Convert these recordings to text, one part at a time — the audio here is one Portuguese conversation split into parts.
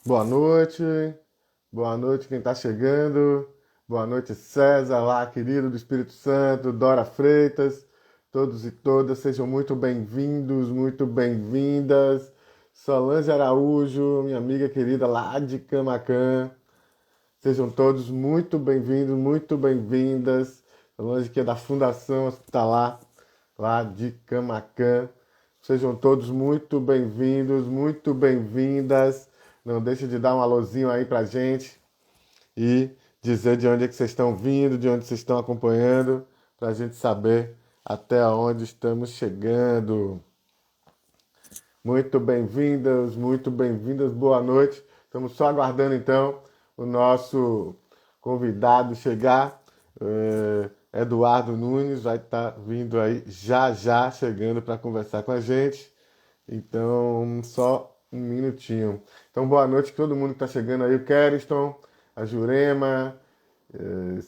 Boa noite quem está chegando, boa noite César lá, querido do Espírito Santo, Dora Freitas, todos e todas, sejam muito bem-vindos, muito bem-vindas. Solange Araújo, minha amiga querida lá de Camaquã, sejam todos muito bem-vindos, muito bem-vindas. Solange que é da Fundação Hospitalar lá de Camaquã. Sejam todos muito bem-vindos, muito bem-vindas. Não deixe de dar um alôzinho aí pra gente e dizer de onde é que vocês estão vindo, de onde vocês estão acompanhando, pra gente saber até onde estamos chegando. Muito bem-vindas, boa noite. Estamos só aguardando então o nosso convidado chegar. Eduardo Nunes vai estar vindo aí já já chegando para conversar com a gente. Então, só um minutinho. Então, boa noite a todo mundo que está chegando aí. O Keriston, a Jurema. eh,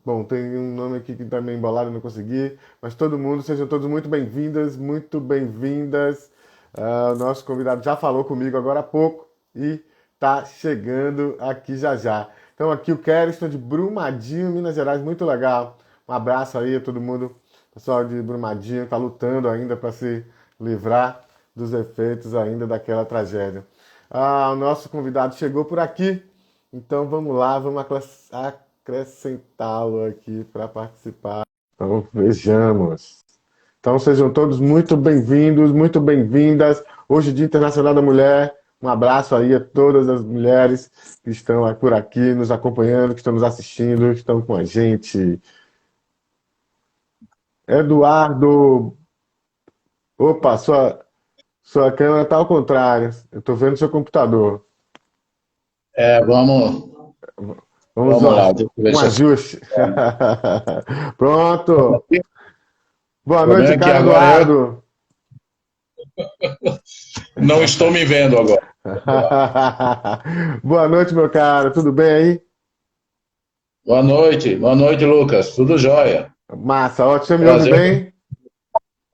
Bom, tem um nome aqui que está meio embolado, não consegui. Mas todo mundo, sejam todos muito bem-vindas, muito bem-vindas. O nosso convidado já falou comigo agora há pouco e está chegando aqui já já. Então, aqui o Keriston de Brumadinho, Minas Gerais, muito legal. Um abraço aí a todo mundo. Pessoal de Brumadinho está lutando ainda para se livrar dos efeitos ainda daquela tragédia. O nosso convidado chegou por aqui, então vamos lá, vamos acrescentá-lo aqui para participar. Então vejamos. Então sejam todos muito bem-vindos, muito bem-vindas. Hoje, Dia Internacional da Mulher. Um abraço aí a todas as mulheres que estão por aqui nos acompanhando, que estão nos assistindo, que estão com a gente. Eduardo, opa, sua câmera está ao contrário. Eu estou vendo seu computador. É, Vamos vamos lá, lá, deixa eu ver um se assim. ajuste. Pronto. O Boa problema noite, é que cara agora eu Eduardo. não estou me vendo agora. Boa noite, meu cara. Tudo bem aí? Boa noite, Lucas. Tudo jóia? Massa, ótimo. Você me ouve Prazer, bem?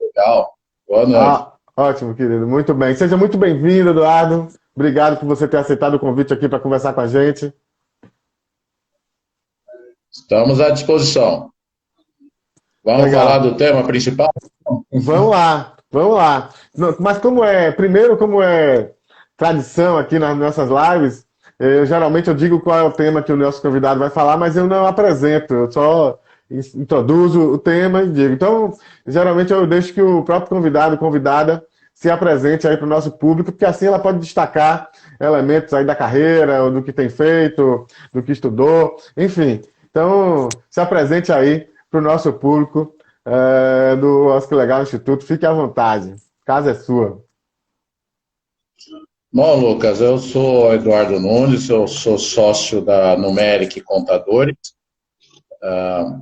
legal. Boa noite. Ótimo, querido. Muito bem. Seja muito bem-vindo, Eduardo. Obrigado por você ter aceitado o convite aqui para conversar com a gente. Estamos à disposição. Vamos falar Legal. do tema principal? Vamos lá, vamos lá. Mas como é tradição aqui nas nossas lives, geralmente eu digo qual é o tema que o nosso convidado vai falar, mas eu não apresento, eu só introduzo o tema e digo. Então, geralmente eu deixo que o próprio convidado, convidada, se apresente aí para o nosso público, porque assim ela pode destacar elementos aí da carreira, ou do que tem feito, do que estudou, enfim. Então, se apresente aí para o nosso público do Oscar Legal Instituto. Fique à vontade. A casa é sua. Bom, Lucas, eu sou Eduardo Nunes, eu sou sócio da Numeric Contadores,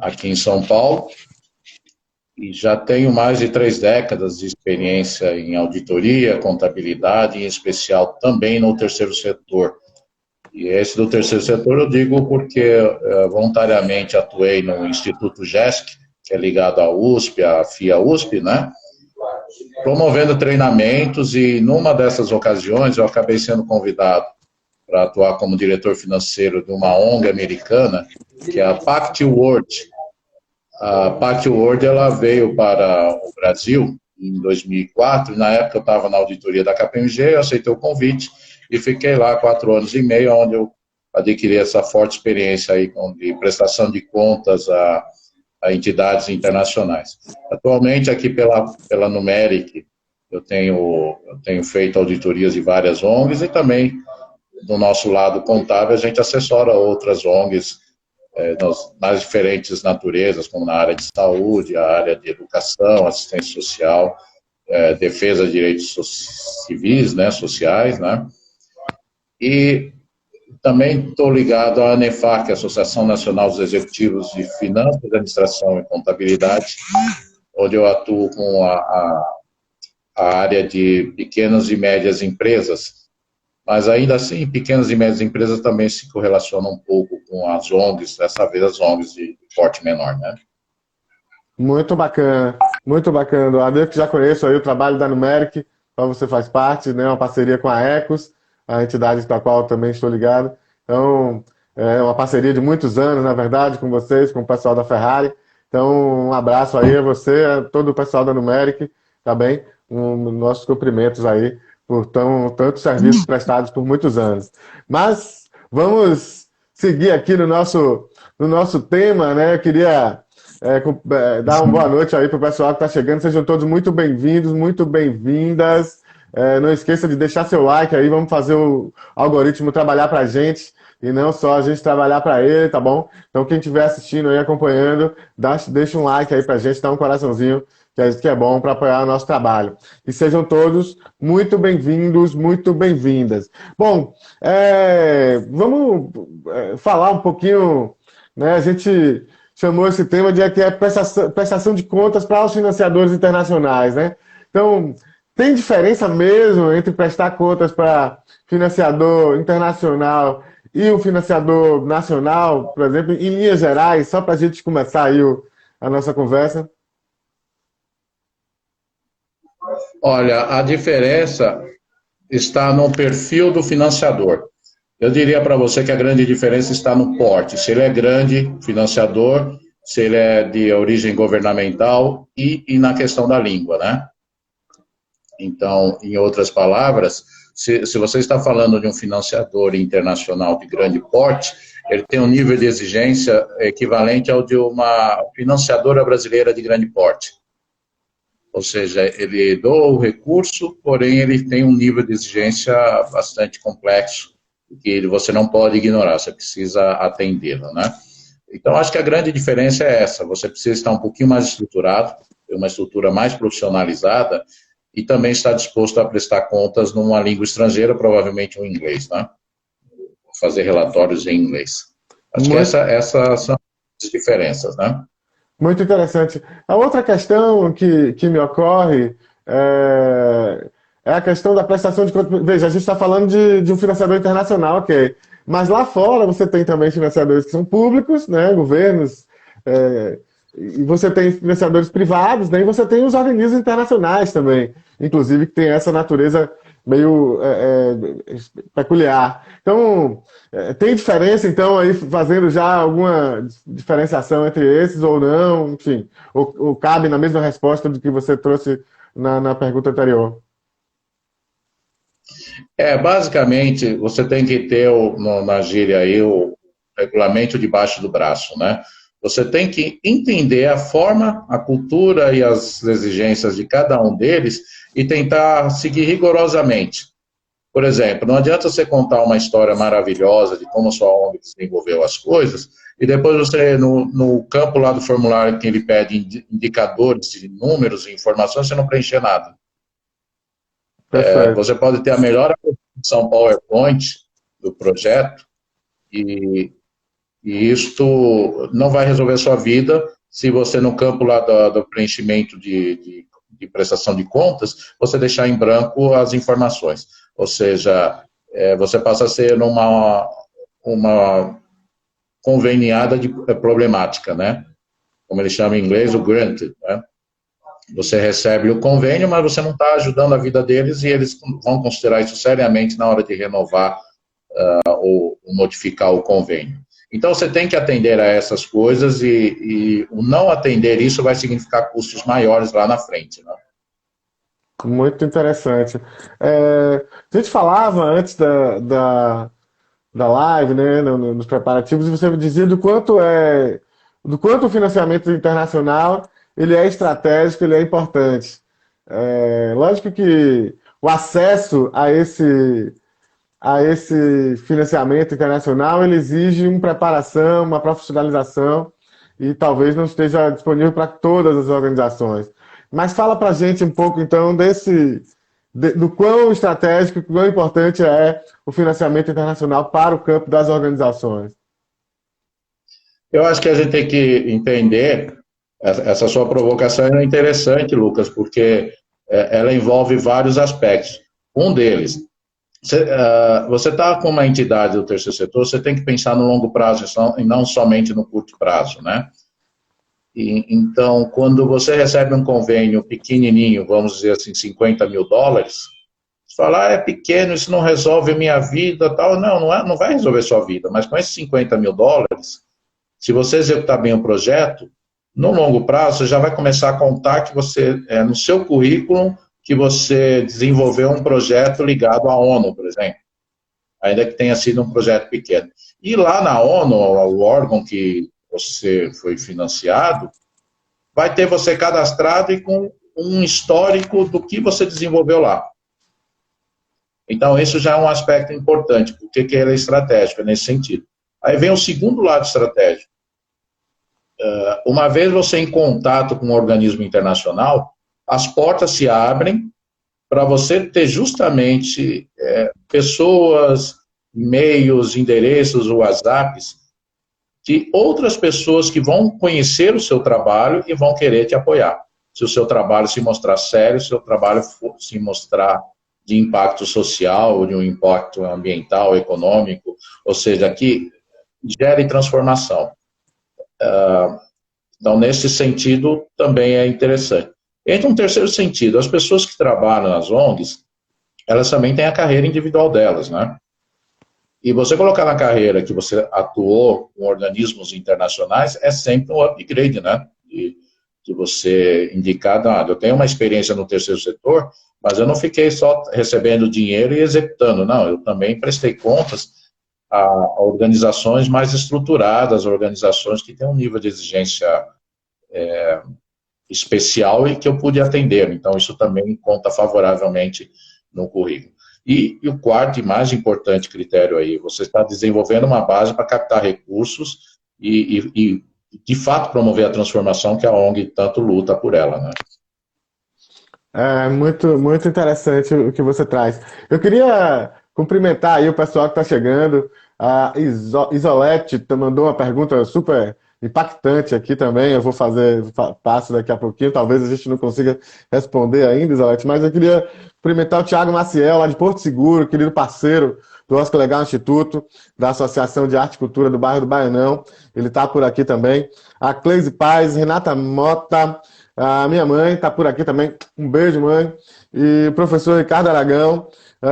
aqui em São Paulo, e já tenho mais de 3 décadas de experiência em auditoria, contabilidade, em especial também no terceiro setor. E esse do terceiro setor eu digo porque voluntariamente atuei no Instituto GESC, que é ligado à USP, à FIA-USP, né? Promovendo treinamentos e numa dessas ocasiões eu acabei sendo convidado para atuar como diretor financeiro de uma ONG americana, que é a Pact World. A Pact World ela veio para o Brasil em 2004, e na época eu estava na auditoria da KPMG, eu aceitei o convite e fiquei lá 4 anos e meio, onde eu adquiri essa forte experiência aí de prestação de contas a entidades internacionais. Atualmente, aqui pela Numeric, eu tenho feito auditorias de várias ONGs e também, do nosso lado contábil, a gente assessora outras ONGs nas diferentes naturezas, como na área de saúde, a área de educação, assistência social, defesa de direitos civis, né, sociais, né, e também estou ligado à ANEFAC, Associação Nacional dos Executivos de Finanças, Administração e Contabilidade, onde eu atuo com a área de pequenas e médias empresas, mas ainda assim, pequenas e médias empresas também se correlacionam um pouco com as ONGs, dessa vez as ONGs de porte menor, né? Muito bacana, Eduardo. Eu que já conheço aí o trabalho da Numeric, qual você faz parte, né? Uma parceria com a Ecos. a entidade da qual eu também estou ligado. Então, é uma parceria de muitos anos, na verdade, com vocês, com o pessoal da Ferrari. Então, um abraço aí a você, a todo o pessoal da Numeric, tá bem? Nossos cumprimentos aí por tantos serviços prestados por muitos anos. Mas vamos seguir aqui no nosso tema, né? Eu queria dar uma boa noite aí para o pessoal que está chegando. Sejam todos muito bem-vindos, muito bem-vindas. Não esqueça de deixar seu like aí, vamos fazer o algoritmo trabalhar para a gente e não só a gente trabalhar para ele, tá bom? Então quem estiver assistindo aí, acompanhando, deixa um like aí para a gente, dá um coraçãozinho, que é bom para apoiar o nosso trabalho. E sejam todos muito bem-vindos, muito bem-vindas. Bom, vamos falar um pouquinho, né? A gente chamou esse tema de que é prestação de contas para os financiadores internacionais, né? Então, tem diferença mesmo entre prestar contas para financiador internacional e o financiador nacional, por exemplo, em linhas gerais, só para a gente começar aí a nossa conversa? Olha, a diferença está no perfil do financiador. Eu diria para você que a grande diferença está no porte. Se ele é grande, financiador, se ele é de origem governamental e na questão da língua, né? Então, em outras palavras, se você está falando de um financiador internacional de grande porte, ele tem um nível de exigência equivalente ao de uma financiadora brasileira de grande porte. Ou seja, ele doa o recurso, porém ele tem um nível de exigência bastante complexo, que você não pode ignorar, você precisa atendê-lo, né? Então, acho que a grande diferença é essa, você precisa estar um pouquinho mais estruturado, ter uma estrutura mais profissionalizada e também estar disposto a prestar contas numa língua estrangeira, provavelmente o inglês, né? Fazer relatórios em inglês. Acho que essas são as diferenças, né? Muito interessante. A outra questão que me ocorre é a questão da prestação de contas. Veja, a gente está falando de um financiador internacional, ok. Mas lá fora você tem também financiadores que são públicos, né, governos, e você tem financiadores privados, né, e você tem os organismos internacionais também, inclusive que tem essa natureza meio peculiar. Então, tem diferença, então, aí fazendo já alguma diferenciação entre esses ou não, enfim, ou cabe na mesma resposta do que você trouxe na pergunta anterior? Basicamente, você tem que ter na gíria aí o regulamento debaixo do braço, né? Você tem que entender a forma, a cultura e as exigências de cada um deles e tentar seguir rigorosamente. Por exemplo, não adianta você contar uma história maravilhosa de como a sua ONG desenvolveu as coisas e depois você, no campo lá do formulário que ele pede indicadores de números e informações, você não preencher nada. Perfeito. Você pode ter a melhor apresentação PowerPoint do projeto e isto não vai resolver a sua vida se você, no campo lá do preenchimento de prestação de contas, você deixar em branco as informações. Ou seja, você passa a ser uma conveniada problemática, né? Como ele chama em inglês, o granted, né? Você recebe o convênio, mas você não está ajudando a vida deles e eles vão considerar isso seriamente na hora de renovar ou modificar o convênio. Então, você tem que atender a essas coisas e o não atender isso vai significar custos maiores lá na frente, né? Muito interessante. A gente falava antes da live, né, nos preparativos, e você dizia do quanto o financiamento internacional ele é estratégico, ele é importante. Lógico que o acesso a esse financiamento internacional ele exige uma preparação, uma profissionalização e talvez não esteja disponível para todas as organizações. Mas fala para a gente um pouco então do quão estratégico, quão importante é o financiamento internacional para o campo das organizações. Eu acho que a gente tem que entender, essa sua provocação é interessante, Lucas, porque ela envolve vários aspectos. Um deles, você está com uma entidade do terceiro setor, você tem que pensar no longo prazo e não somente no curto prazo, né? Então, quando você recebe um convênio pequenininho, vamos dizer assim, $50 mil, Você fala, é pequeno, isso não resolve a minha vida, tal. Não, não vai resolver a sua vida, mas com esses US$ 50.000, se você executar bem o projeto, no longo prazo, você já vai começar a contar que você, no seu currículo, que você desenvolveu um projeto ligado à ONU, por exemplo, ainda que tenha sido um projeto pequeno. E lá na ONU, o órgão que você foi financiado, vai ter você cadastrado e com um histórico do que você desenvolveu lá. Então, isso já é um aspecto importante, porque ele é estratégico, é nesse sentido. Aí vem o segundo lado estratégico. Uma vez você em contato com um organismo internacional, as portas se abrem para você ter justamente pessoas, e-mails, endereços, WhatsApps, de outras pessoas que vão conhecer o seu trabalho e vão querer te apoiar. Se o seu trabalho se mostrar sério, se o seu trabalho se mostrar de impacto social, de um impacto ambiental, econômico, ou seja, que gere transformação. Então, nesse sentido, também é interessante. Entra um terceiro sentido, as pessoas que trabalham nas ONGs, elas também têm a carreira individual delas, né? E você colocar na carreira que você atuou com organismos internacionais é sempre um upgrade, né? De você indicar, não, eu tenho uma experiência no terceiro setor, mas eu não fiquei só recebendo dinheiro e executando, não, eu também prestei contas a organizações mais estruturadas, organizações que têm um nível de exigência especial e que eu pude atender. Então, isso também conta favoravelmente no currículo. E o quarto e mais importante critério aí, você está desenvolvendo uma base para captar recursos e, de fato, promover a transformação que a ONG tanto luta por ela, né? É muito, muito interessante o que você traz. Eu queria cumprimentar aí o pessoal que está chegando. A Isolete mandou uma pergunta super impactante aqui também. Eu vou passo daqui a pouquinho. Talvez a gente não consiga responder ainda, Isolete, mas eu queria cumprimentar o Thiago Maciel, lá de Porto Seguro, querido parceiro do Oscar Legal Instituto, da Associação de Arte e Cultura do Bairro do Baianão. Ele está por aqui também. A Cleise Paz, Renata Mota. A minha mãe está por aqui também. Um beijo, mãe. E o professor Ricardo Aragão,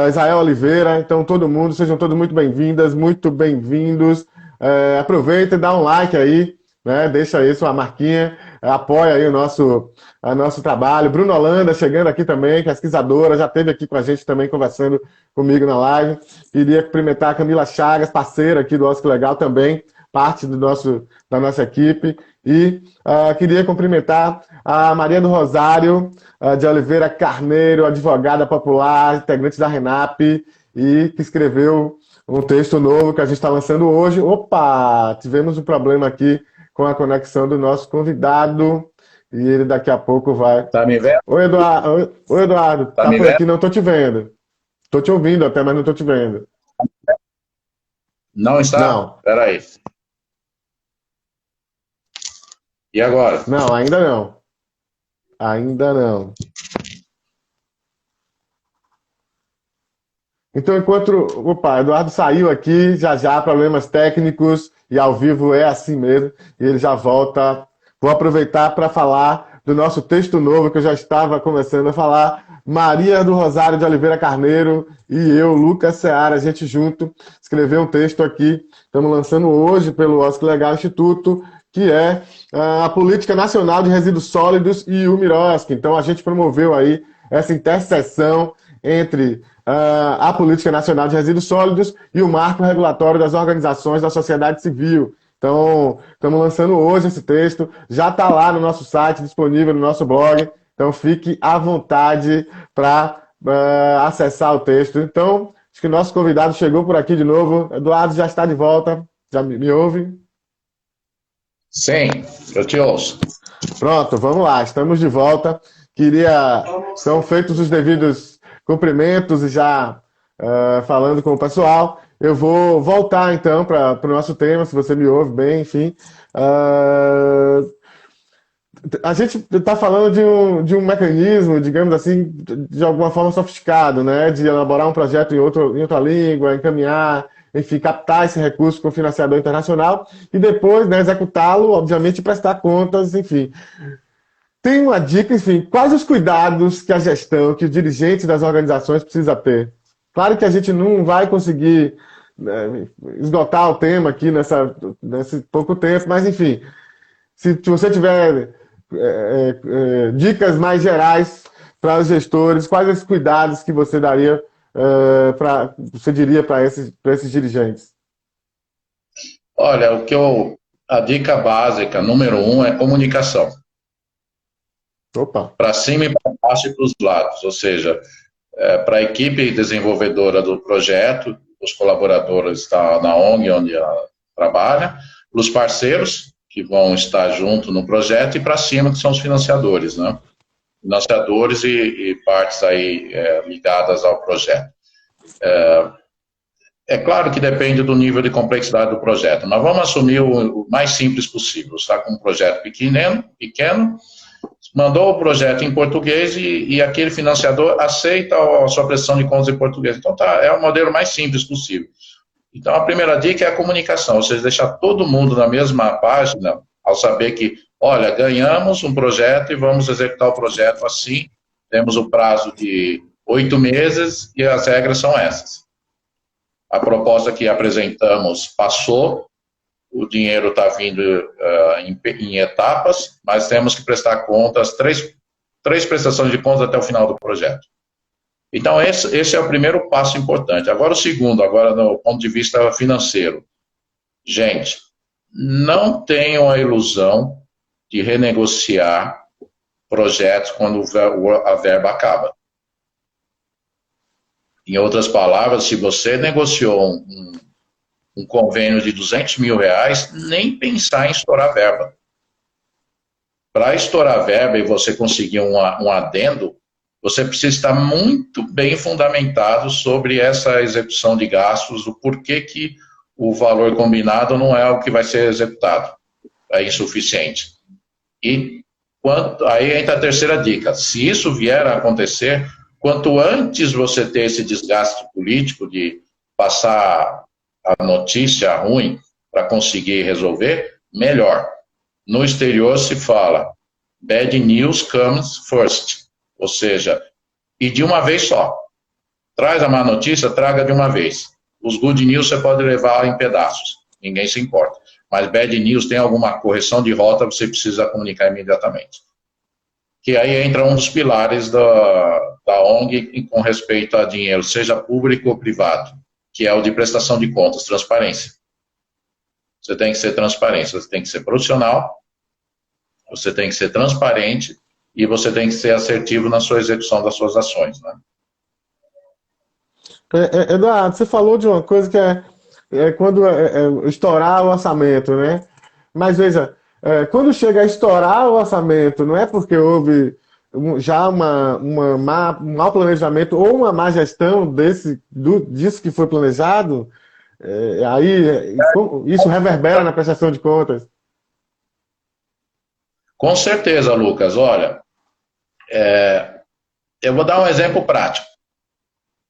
Israel Oliveira. Então, todo mundo, sejam todos muito bem-vindas, muito bem-vindos. Aproveita e dá um like aí, né? Deixa aí sua marquinha, apoia aí o nosso trabalho. Bruno Holanda chegando aqui também, pesquisadora, já esteve aqui com a gente também conversando comigo na live. Queria cumprimentar a Camila Chagas, parceira aqui do Oscar Legal também, parte da nossa equipe. E queria cumprimentar a Maria do Rosário de Oliveira Carneiro, advogada popular, integrante da RENAP, e que escreveu um texto novo que a gente está lançando hoje. Opa! Tivemos um problema aqui com a conexão do nosso convidado, e ele daqui a pouco vai... Tá me vendo? Oi, Eduardo. Oi, Eduardo. Tá Tá me por vendo? aqui? Não estou te vendo. Estou te ouvindo até, mas não estou te vendo. Não está? Não. Espera aí. E agora? Não, ainda não. Ainda não. Então, enquanto... Opa, Eduardo saiu aqui, já, problemas técnicos, e ao vivo é assim mesmo, e ele já volta. Vou aproveitar para falar do nosso texto novo, que eu já estava começando a falar. Maria do Rosário de Oliveira Carneiro e eu, Lucas Seara, a gente junto, escreveu um texto aqui, estamos lançando hoje pelo Oscar Legal Instituto, que é a Política Nacional de Resíduos Sólidos e o Miroski. Então, a gente promoveu aí essa interseção entre a Política Nacional de Resíduos Sólidos e o Marco Regulatório das Organizações da Sociedade Civil. Então, estamos lançando hoje esse texto, já está lá no nosso site, disponível no nosso blog, então fique à vontade para acessar o texto. Então, acho que o nosso convidado chegou por aqui de novo. Eduardo já está de volta, já me ouve? Sim, eu te ouço. Pronto, vamos lá, estamos de volta. São feitos os devidos cumprimentos e já falando com o pessoal. Eu vou voltar então para o nosso tema, se você me ouve bem, enfim. A gente está falando de um mecanismo, digamos assim, de alguma forma sofisticado, né? De elaborar um projeto em outra língua, encaminhar, enfim, captar esse recurso com financiador internacional e depois, né, executá-lo, obviamente, prestar contas, enfim. tem uma dica, enfim, quais os cuidados que a gestão, que os dirigentes das organizações precisam ter? Claro que a gente não vai conseguir esgotar o tema aqui nesse pouco tempo, mas enfim, se você tiver dicas mais gerais para os gestores, quais os cuidados que você daria, você diria para esses dirigentes? Olha, a dica básica, número 1, é comunicação. Opa! Para cima e para baixo e para os lados, ou seja, para a equipe desenvolvedora do projeto, os colaboradores na ONG onde ela trabalha, para os parceiros que vão estar junto no projeto e para cima que são os financiadores, né? Financiadores e partes aí ligadas ao projeto. É claro que depende do nível de complexidade do projeto, mas vamos assumir o mais simples possível. Está com um projeto pequeno, mandou o projeto em português e aquele financiador aceita a sua prestação de contas em português. Então, é o modelo mais simples possível. Então, a primeira dica é a comunicação, ou seja, deixar todo mundo na mesma página, ao saber que, olha, ganhamos um projeto e vamos executar o projeto assim, temos o prazo de 8 meses e as regras são essas. A proposta que apresentamos passou, o dinheiro está vindo em etapas, mas temos que prestar contas, três prestações de contas até o final do projeto. Então, esse é o primeiro passo importante. Agora, o segundo, agora no ponto de vista financeiro. Gente, não tenham a ilusão de renegociar projetos quando a verba acaba. Em outras palavras, se você negociou um convênio de R$200 mil, nem pensar em estourar verba. Para estourar verba e você conseguir um adendo, você precisa estar muito bem fundamentado sobre essa execução de gastos, o porquê que o valor combinado não é o que vai ser executado, é insuficiente. E aí entra a terceira dica, se isso vier a acontecer, quanto antes você ter esse desgaste político de passar a notícia ruim para conseguir resolver, melhor. No exterior se fala, bad news comes first, ou seja, e de uma vez só. Traz a má notícia, traga de uma vez. Os good news você pode levar em pedaços, ninguém se importa. Mas bad news, tem alguma correção de rota, você precisa comunicar imediatamente. Que aí entra um dos pilares da ONG com respeito a dinheiro, seja público ou privado, que é o de prestação de contas, transparência. Você tem que ser transparente, você tem que ser profissional, você tem que ser transparente e você tem que ser assertivo na sua execução das suas ações, né? Eduardo, você falou de uma coisa que é quando estourar o orçamento, né? Mas veja, quando chega a estourar o orçamento, não é porque houve já um mau planejamento ou uma má gestão disso que foi planejado, aí isso reverbera na prestação de contas. Com certeza, Lucas. Olha, eu vou dar um exemplo prático.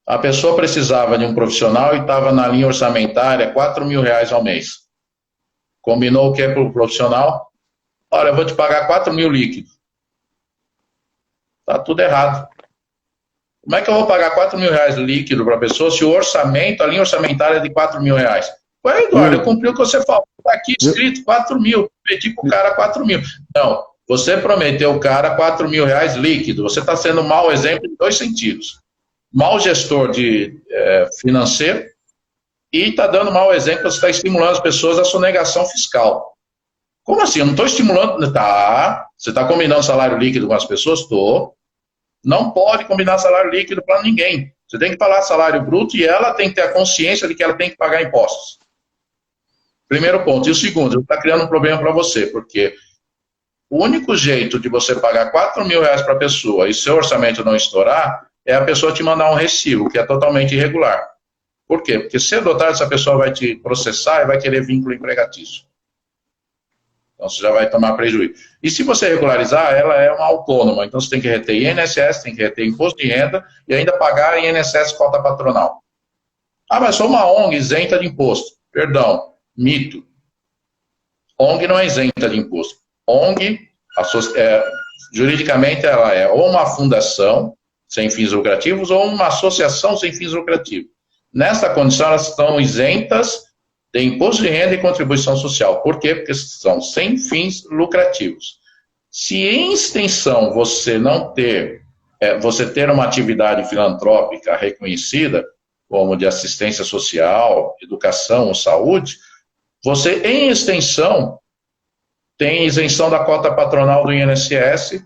A pessoa precisava de um profissional e estava na linha orçamentária R$4 mil ao mês. Combinou o que é para o profissional? Olha, eu vou te pagar 4 mil líquido. Está tudo errado. Como é que eu vou pagar 4 mil líquido para a pessoa se o orçamento, a linha orçamentária é de 4 mil? Ué, Eduardo, eu cumpri o que você falou. Está aqui escrito 4 mil. Pedi para o cara 4 mil. Não, você prometeu o cara 4 mil líquido. Você está sendo um mau exemplo em 2 sentidos. Mau gestor financeiro e está dando mau exemplo, você está estimulando as pessoas à sonegação fiscal. Como assim? Eu não estou estimulando. Tá, você está combinando salário líquido com as pessoas? Estou. Não pode combinar salário líquido para ninguém. Você tem que falar salário bruto e ela tem que ter a consciência de que ela tem que pagar impostos. Primeiro ponto. E o segundo, está criando um problema para você, porque o único jeito de você pagar 4 mil para a pessoa e seu orçamento não estourar é a pessoa te mandar um recibo, que é totalmente irregular. Por quê? Porque cedo ou tarde essa pessoa vai te processar e vai querer vínculo empregatício. Então você já vai tomar prejuízo. E se você regularizar, ela é uma autônoma, então você tem que reter INSS, tem que reter imposto de renda e ainda pagar INSS cota patronal. Ah, mas sou uma ONG isenta de imposto. Perdão, mito. ONG não é isenta de imposto. ONG Juridicamente, ela é ou uma fundação sem fins lucrativos ou uma associação sem fins lucrativos. Nessa condição, elas estão isentas de imposto de renda e contribuição social. Por quê? Porque são sem fins lucrativos. Se em extensão você não ter, você ter uma atividade filantrópica reconhecida, como de assistência social, educação ou saúde, você, em extensão, tem isenção da cota patronal do INSS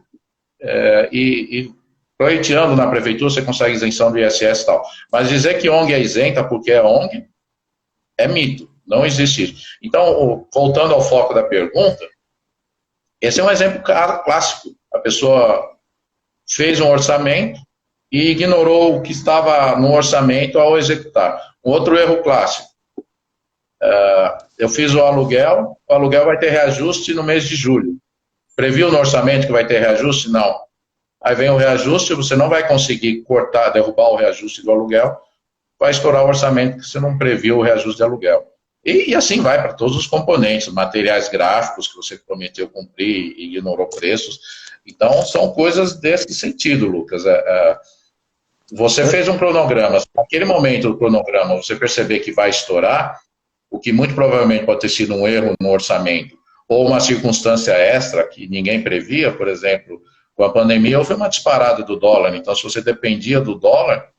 e pleiteando na prefeitura, você consegue isenção do ISS e tal. Mas dizer que ONG é isenta porque é ONG é mito, não existe isso. Então, voltando ao foco da pergunta, esse é um exemplo clássico. A pessoa fez um orçamento e ignorou o que estava no orçamento ao executar. Um outro erro clássico. Eu fiz o aluguel vai ter reajuste no mês de julho. Previu no orçamento que vai ter reajuste? Não. Aí vem o reajuste, você não vai conseguir cortar, derrubar o reajuste do aluguel, vai estourar o orçamento que você não previu o reajuste de aluguel. E assim vai para todos os componentes, materiais gráficos que você prometeu cumprir e ignorou preços. Então, são coisas desse sentido, Lucas. Você fez um cronograma, se naquele momento do cronograma você perceber que vai estourar, o que muito provavelmente pode ter sido um erro no orçamento, ou uma circunstância extra que ninguém previa, por exemplo, com a pandemia houve uma disparada do dólar, então se você dependia do dólar,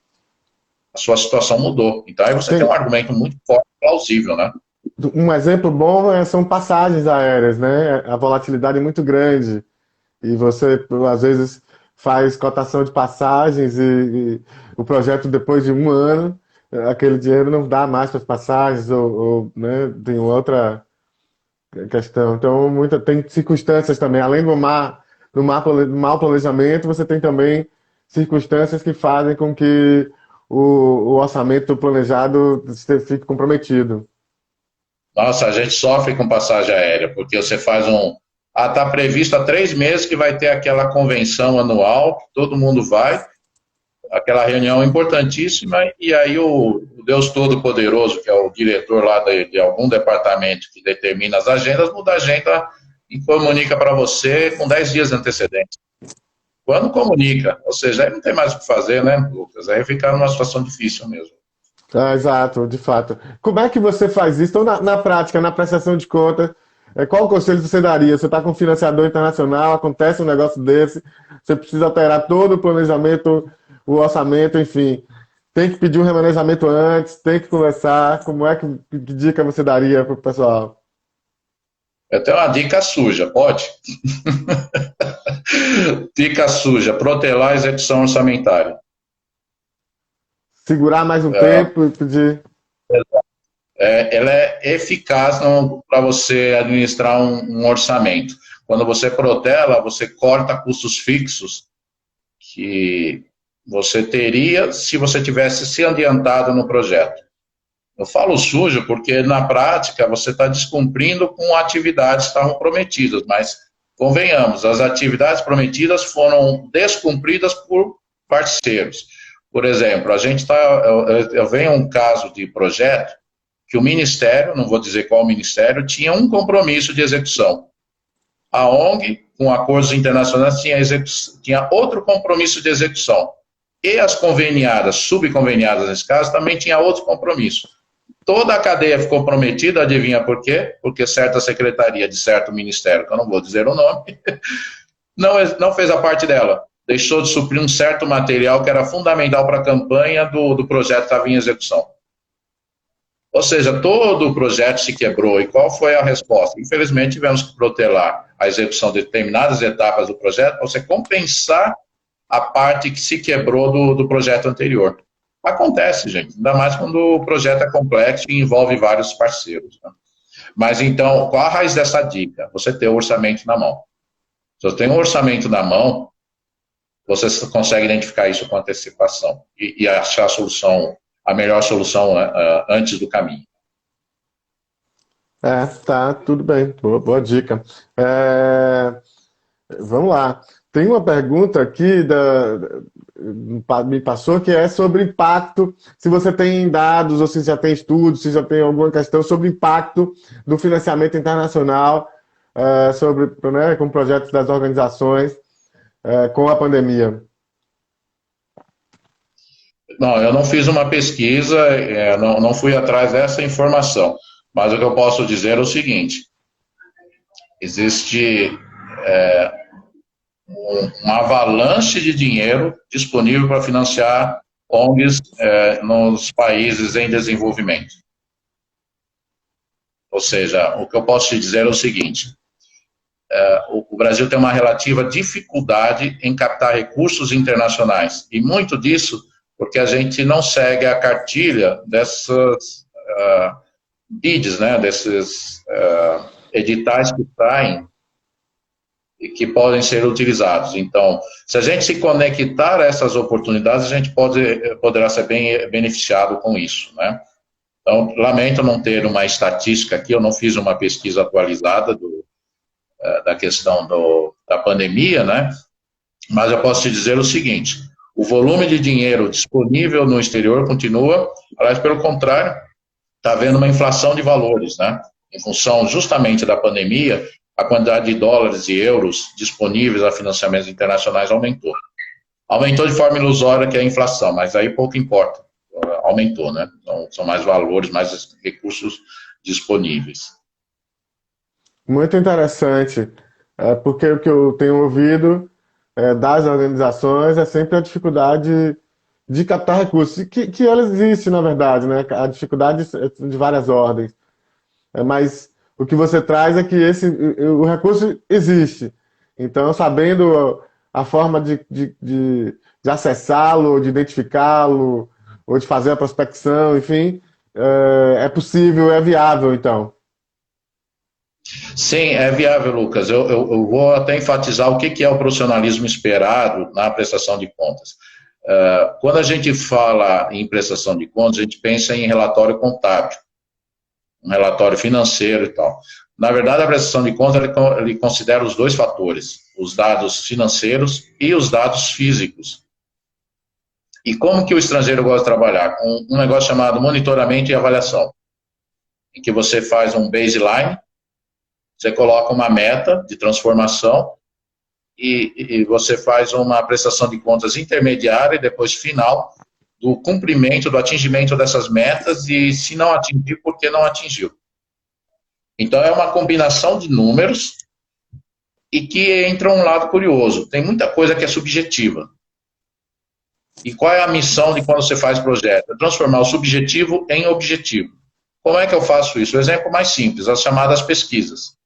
a sua situação mudou. Então aí você tem um argumento muito forte, plausível, né? Um exemplo bom são passagens aéreas, né? A volatilidade é muito grande e você, às vezes, faz cotação de passagens e o projeto, depois de um ano, aquele dinheiro não dá mais para as passagens ou né, tem outra questão. Então, tem circunstâncias também, além do mau planejamento, você tem também circunstâncias que fazem com que o orçamento planejado fique comprometido. Nossa, a gente sofre com passagem aérea, porque você faz está previsto há 3 meses que vai ter aquela convenção anual, que todo mundo vai, aquela reunião importantíssima, e aí o Deus Todo-Poderoso, que é o diretor lá de algum departamento que determina as agendas, muda a agenda e comunica para você com 10 dias de antecedência. Quando comunica, ou seja, aí não tem mais o que fazer, né, Lucas? Aí fica numa situação difícil mesmo. Exato, de fato. Como é que você faz isso? Então, na prática, na prestação de contas, qual conselho você daria? Você está com um financiador internacional, acontece um negócio desse, você precisa alterar todo o planejamento, o orçamento, enfim. Tem que pedir um remanejamento antes, tem que conversar. Que dica você daria para o pessoal? Eu tenho uma dica suja, pode? Dica suja, protelar a execução orçamentária. Segurar mais um tempo e pedir... Ela é eficaz para você administrar um orçamento. Quando você protela, você corta custos fixos que você teria se você tivesse se adiantado no projeto. Eu falo sujo porque, na prática, você está descumprindo com atividades que estavam prometidas, mas, convenhamos, as atividades prometidas foram descumpridas por parceiros. Por exemplo, eu venho um caso de projeto que o Ministério, não vou dizer qual Ministério, tinha um compromisso de execução. A ONG, com acordos internacionais, tinha outro compromisso de execução. E as conveniadas, subconveniadas nesse caso, também tinha outro compromisso. Toda a cadeia ficou comprometida, adivinha por quê? Porque certa secretaria de certo ministério, que eu não vou dizer o nome, não fez a parte dela. Deixou de suprir um certo material que era fundamental para a campanha do projeto que estava em execução. Ou seja, todo o projeto se quebrou. E qual foi a resposta? Infelizmente, tivemos que protelar a execução de determinadas etapas do projeto para você compensar a parte que se quebrou do projeto anterior. Acontece, gente, ainda mais quando o projeto é complexo e envolve vários parceiros. Né? Mas então, qual a raiz dessa dica? Você ter o orçamento na mão. Se você tem um orçamento na mão, você consegue identificar isso com antecipação e achar a melhor solução antes do caminho. Tá, tudo bem. Boa dica. Vamos lá. Tem uma pergunta aqui me passou que é sobre impacto, se você tem dados ou se já tem estudos, se já tem alguma questão sobre impacto do financiamento internacional, com projetos das organizações. com a pandemia? Não, eu não fiz uma pesquisa, não fui atrás dessa informação, mas o que eu posso dizer é o seguinte: existe uma avalanche de dinheiro disponível para financiar ONGs nos países em desenvolvimento. Ou seja, o que eu posso te dizer é o seguinte: o Brasil tem uma relativa dificuldade em captar recursos internacionais, e muito disso porque a gente não segue a cartilha dessas bids, né, desses editais que saem e que podem ser utilizados. Então, se a gente se conectar a essas oportunidades, a gente poderá ser bem beneficiado com isso, né? Então, lamento não ter uma estatística aqui, eu não fiz uma pesquisa atualizada da questão da pandemia, né? Mas eu posso te dizer o seguinte: o volume de dinheiro disponível no exterior continua, aliás, pelo contrário, está havendo uma inflação de valores, né? Em função justamente da pandemia, a quantidade de dólares e euros disponíveis a financiamentos internacionais aumentou. Aumentou de forma ilusória, que é a inflação, mas aí pouco importa. Aumentou, né? Então, são mais valores, mais recursos disponíveis. Muito interessante, porque o que eu tenho ouvido das organizações é sempre a dificuldade de captar recursos, que ela existe, na verdade, né? A dificuldade é de várias ordens. Mas o que você traz é que o recurso existe. Então, sabendo a forma de acessá-lo, de identificá-lo, ou de fazer a prospecção, enfim, é possível, é viável, então. Sim, é viável, Lucas. Eu vou até enfatizar o que é o profissionalismo esperado na prestação de contas. Quando a gente fala em prestação de contas, a gente pensa em relatório contábil, um relatório financeiro e tal. Na verdade, a prestação de contas ele considera os dois fatores, os dados financeiros e os dados físicos. E como que o estrangeiro gosta de trabalhar? Com um negócio chamado monitoramento e avaliação, em que você faz um baseline, você coloca uma meta de transformação e você faz uma prestação de contas intermediária e depois final do cumprimento, do atingimento dessas metas e, se não atingir, por que não atingiu. Então, é uma combinação de números e que entra um lado curioso. Tem muita coisa que é subjetiva. E qual é a missão de quando você faz projeto? É transformar o subjetivo em objetivo. Como é que eu faço isso? O exemplo mais simples, as chamadas pesquisas.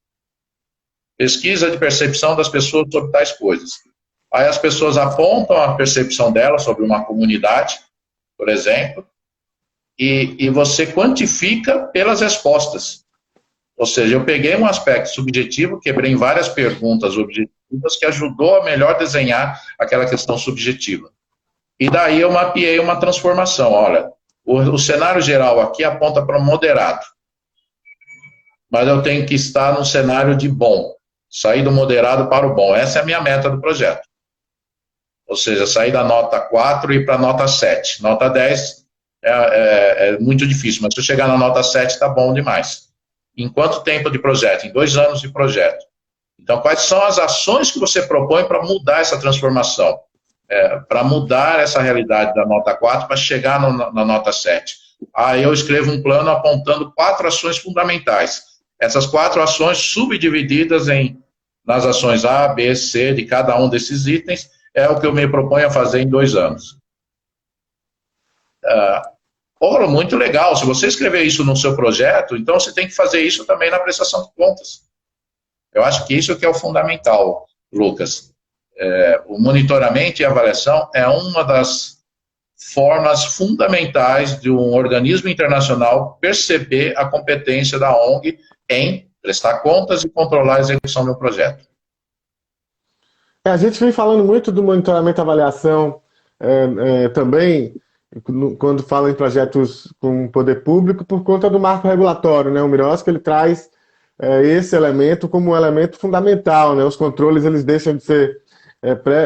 Pesquisa de percepção das pessoas sobre tais coisas. Aí as pessoas apontam a percepção delas sobre uma comunidade, por exemplo, e você quantifica pelas respostas. Ou seja, eu peguei um aspecto subjetivo, quebrei em várias perguntas objetivas, que ajudou a melhor desenhar aquela questão subjetiva. E daí eu mapeei uma transformação. Olha, o cenário geral aqui aponta para moderado, mas eu tenho que estar no cenário de bom, sair do moderado para o bom. Essa é a minha meta do projeto. Ou seja, sair da nota 4 e ir para a nota 7. Nota 10 é muito difícil, mas se eu chegar na nota 7 está bom demais. Em quanto tempo de projeto? Em 2 anos de projeto. Então, quais são as ações que você propõe para mudar essa transformação? Para mudar essa realidade da nota 4 para chegar na nota 7. Aí eu escrevo um plano apontando 4 ações fundamentais. Essas 4 ações subdivididas nas ações A, B, C de cada um desses itens é o que eu me proponho a fazer em 2 anos. Muito legal. Se você escrever isso no seu projeto, então você tem que fazer isso também na prestação de contas. Eu acho que isso que é o fundamental, Lucas. O monitoramento e avaliação é uma das formas fundamentais de um organismo internacional perceber a competência da ONG em prestar contas e controlar a execução de um projeto. A gente vem falando muito do monitoramento e avaliação também, quando fala em projetos com poder público, por conta do marco regulatório, né? O MIROSC, ele traz esse elemento como um elemento fundamental, né? Os controles, eles deixam de ser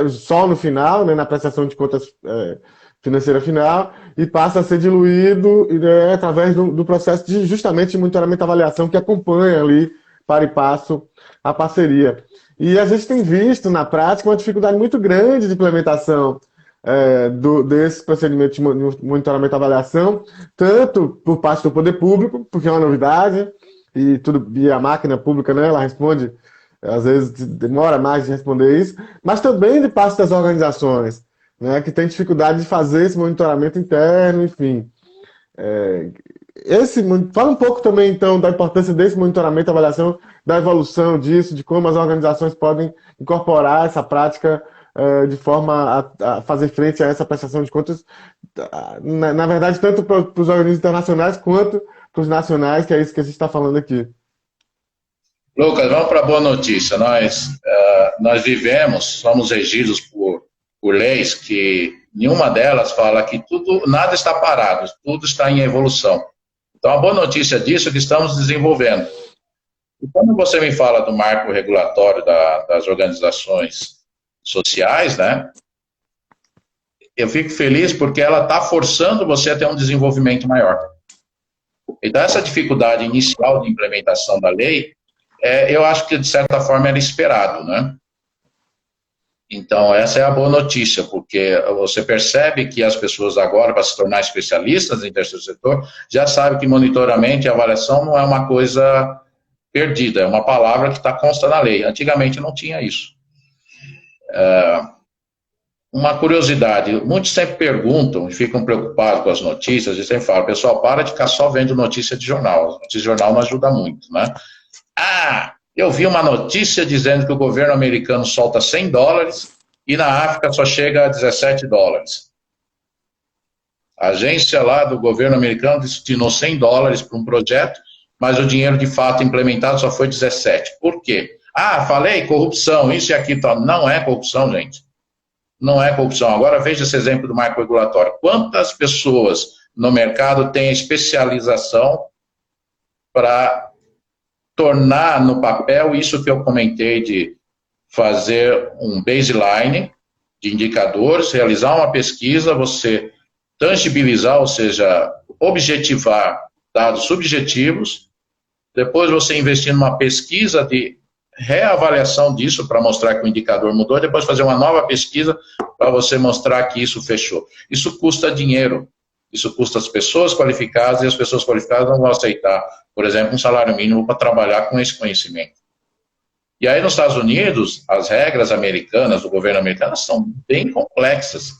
só no final, né? Na prestação de contas financeira final, e passa a ser diluído através do processo justamente de monitoramento e avaliação que acompanha ali, para e passo, a parceria. E a gente tem visto na prática uma dificuldade muito grande de implementação desse procedimento de monitoramento e avaliação, tanto por parte do poder público, porque é uma novidade, e a máquina pública, né, ela responde, às vezes demora mais de responder isso, mas também de parte das organizações, né, que tem dificuldade de fazer esse monitoramento interno, enfim. É, fala um pouco também, então, da importância desse monitoramento e avaliação, da evolução disso, de como as organizações podem incorporar essa prática de forma a fazer frente a essa prestação de contas, na verdade, tanto para os organismos internacionais quanto para os nacionais, que é isso que a gente está falando aqui. Lucas, vamos para a boa notícia. Nós somos regidos por leis que nenhuma delas fala que nada está parado, tudo está em evolução. Então, a boa notícia disso é que estamos desenvolvendo. E quando você me fala do marco regulatório das organizações sociais, né, eu fico feliz porque ela está forçando você a ter um desenvolvimento maior. Então, essa dificuldade inicial de implementação da lei, eu acho que, de certa forma, era esperado, né? Então, essa é a boa notícia, porque você percebe que as pessoas agora, para se tornar especialistas em terceiro setor, já sabem que monitoramento e avaliação não é uma coisa perdida, é uma palavra que consta na lei. Antigamente não tinha isso. Uma curiosidade, muitos sempre perguntam e ficam preocupados com as notícias, e sempre falam, pessoal, para de ficar só vendo notícia de jornal. Notícia de jornal não ajuda muito, né? Eu vi uma notícia dizendo que o governo americano solta $100 e na África só chega a $17. A agência lá do governo americano destinou $100 para um projeto, mas o dinheiro de fato implementado só foi 17. Por quê? Falei corrupção, isso e aquilo. Não é corrupção, gente. Não é corrupção. Agora veja esse exemplo do marco regulatório. Quantas pessoas no mercado têm especialização para tornar no papel isso que eu comentei de fazer um baseline de indicadores, realizar uma pesquisa, você tangibilizar, ou seja, objetivar dados subjetivos, depois você investir numa pesquisa de reavaliação disso para mostrar que o indicador mudou, depois fazer uma nova pesquisa para você mostrar que isso fechou. Isso custa dinheiro. Isso custa as pessoas qualificadas e as pessoas qualificadas não vão aceitar, por exemplo, um salário mínimo para trabalhar com esse conhecimento. E aí, nos Estados Unidos, as regras americanas, do governo americano, são bem complexas.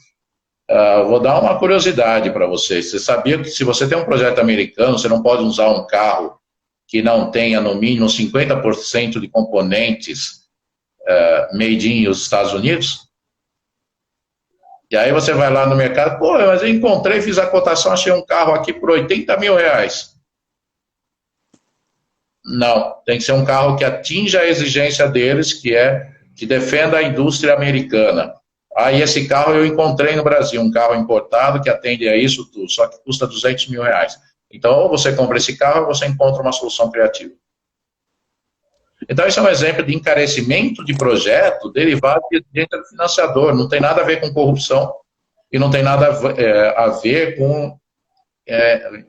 Vou dar uma curiosidade para vocês. Você sabia que se você tem um projeto americano, você não pode usar um carro que não tenha, no mínimo, 50% de componentes made in os Estados Unidos? E aí você vai lá no mercado, mas eu encontrei, fiz a cotação, achei um carro aqui por R$80 mil. Não, tem que ser um carro que atinja a exigência deles, que defenda a indústria americana. E esse carro eu encontrei no Brasil, um carro importado que atende a isso tudo, só que custa R$200 mil. Então, ou você compra esse carro, ou você encontra uma solução criativa. Então, esse é um exemplo de encarecimento de projeto derivado de exigência do financiador. Não tem nada a ver com corrupção e não tem nada a ver com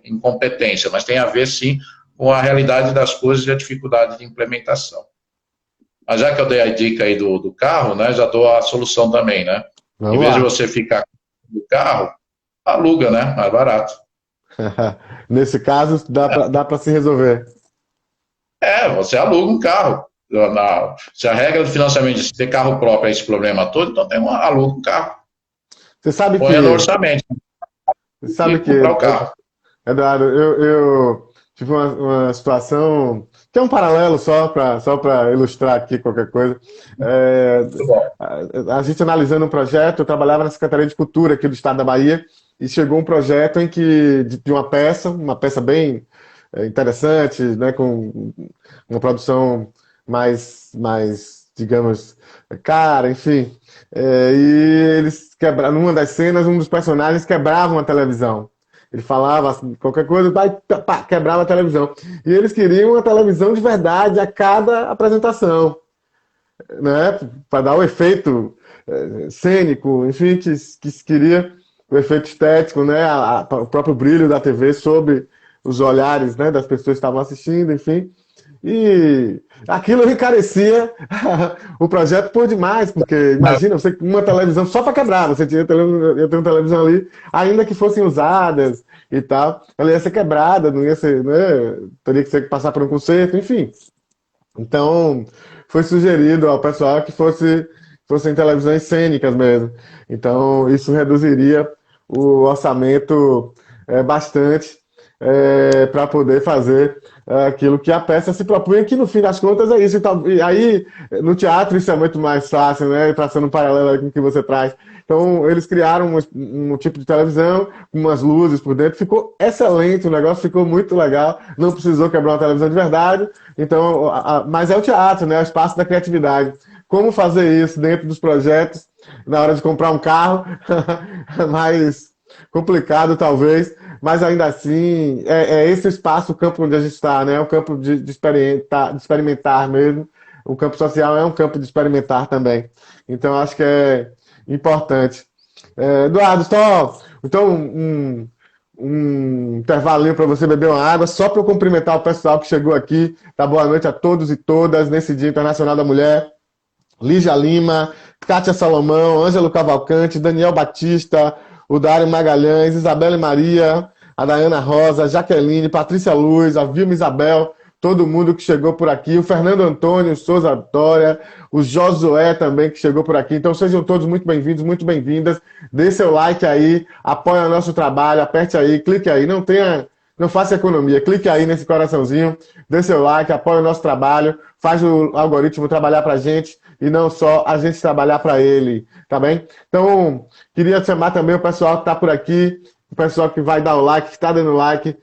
incompetência, mas tem a ver, sim, com a realidade das coisas e a dificuldade de implementação. Mas já que eu dei a dica aí do carro, né, já dou a solução também, né? Em vez de você ficar no carro, aluga, né? Mais barato. Nesse caso, dá para se resolver. Você aluga um carro. Se a regra do financiamento de ter carro próprio é esse problema todo, então aluga um carro. Você sabe Põe no orçamento. Você sabe que, comprar o carro. Eduardo, eu tive uma situação que é um paralelo só para ilustrar aqui qualquer coisa. A gente analisando um projeto, eu trabalhava na Secretaria de Cultura aqui do estado da Bahia, e chegou um projeto de uma peça bem interessante, né, com uma produção mais, digamos, cara, enfim. E eles quebraram, numa das cenas, um dos personagens quebrava uma televisão. Ele falava assim, qualquer coisa, quebrava a televisão. E eles queriam uma televisão de verdade a cada apresentação, né, para dar o efeito cênico, enfim, que se queria o efeito estético, né, o próprio brilho da TV sobre os olhares, né, das pessoas que estavam assistindo, enfim. E aquilo encarecia o projeto por demais, porque imagina, você com uma televisão só para quebrar, você tinha ia ter uma televisão ali, ainda que fossem usadas e tal, ela ia ser quebrada, não ia ser, né, teria que ser passar por um conserto, enfim. Então, foi sugerido ao pessoal que fossem televisões cênicas mesmo. Então, isso reduziria o orçamento bastante para poder fazer aquilo que a peça se propunha, que no fim das contas é isso. Então, e aí, no teatro, isso é muito mais fácil, né? Traçando um paralelo com o que você traz. Então, eles criaram um tipo de televisão, com umas luzes por dentro, ficou excelente, o negócio ficou muito legal, não precisou quebrar uma televisão de verdade. Então, mas é o teatro, né? É o espaço da criatividade. Como fazer isso dentro dos projetos, na hora de comprar um carro, mais complicado talvez, mas ainda assim, é esse espaço, o campo onde a gente está, né? O campo de experimentar mesmo. O campo social é um campo de experimentar também. Então, acho que é importante. Eduardo, só então, um intervalinho para você beber uma água, só para eu cumprimentar o pessoal que chegou aqui. Tá, boa noite a todos e todas nesse Dia Internacional da Mulher. Lígia Lima, Kátia Salomão, Ângelo Cavalcante, Daniel Batista, o Dário Magalhães, Isabela e Maria, a Dayana Rosa, a Jaqueline, Patrícia Luz, a Vilma Isabel, todo mundo que chegou por aqui, o Fernando Antônio, o Souza Vitória, o Josué também que chegou por aqui. Então sejam todos muito bem-vindos, muito bem-vindas. Dê seu like aí, apoie o nosso trabalho, aperte aí, clique aí, não faça economia, clique aí nesse coraçãozinho, dê seu like, apoie o nosso trabalho, faz o algoritmo trabalhar pra gente e não só a gente trabalhar para ele, tá bem? Então, queria chamar também o pessoal que está por aqui, o pessoal que vai dar o like, que está dando like,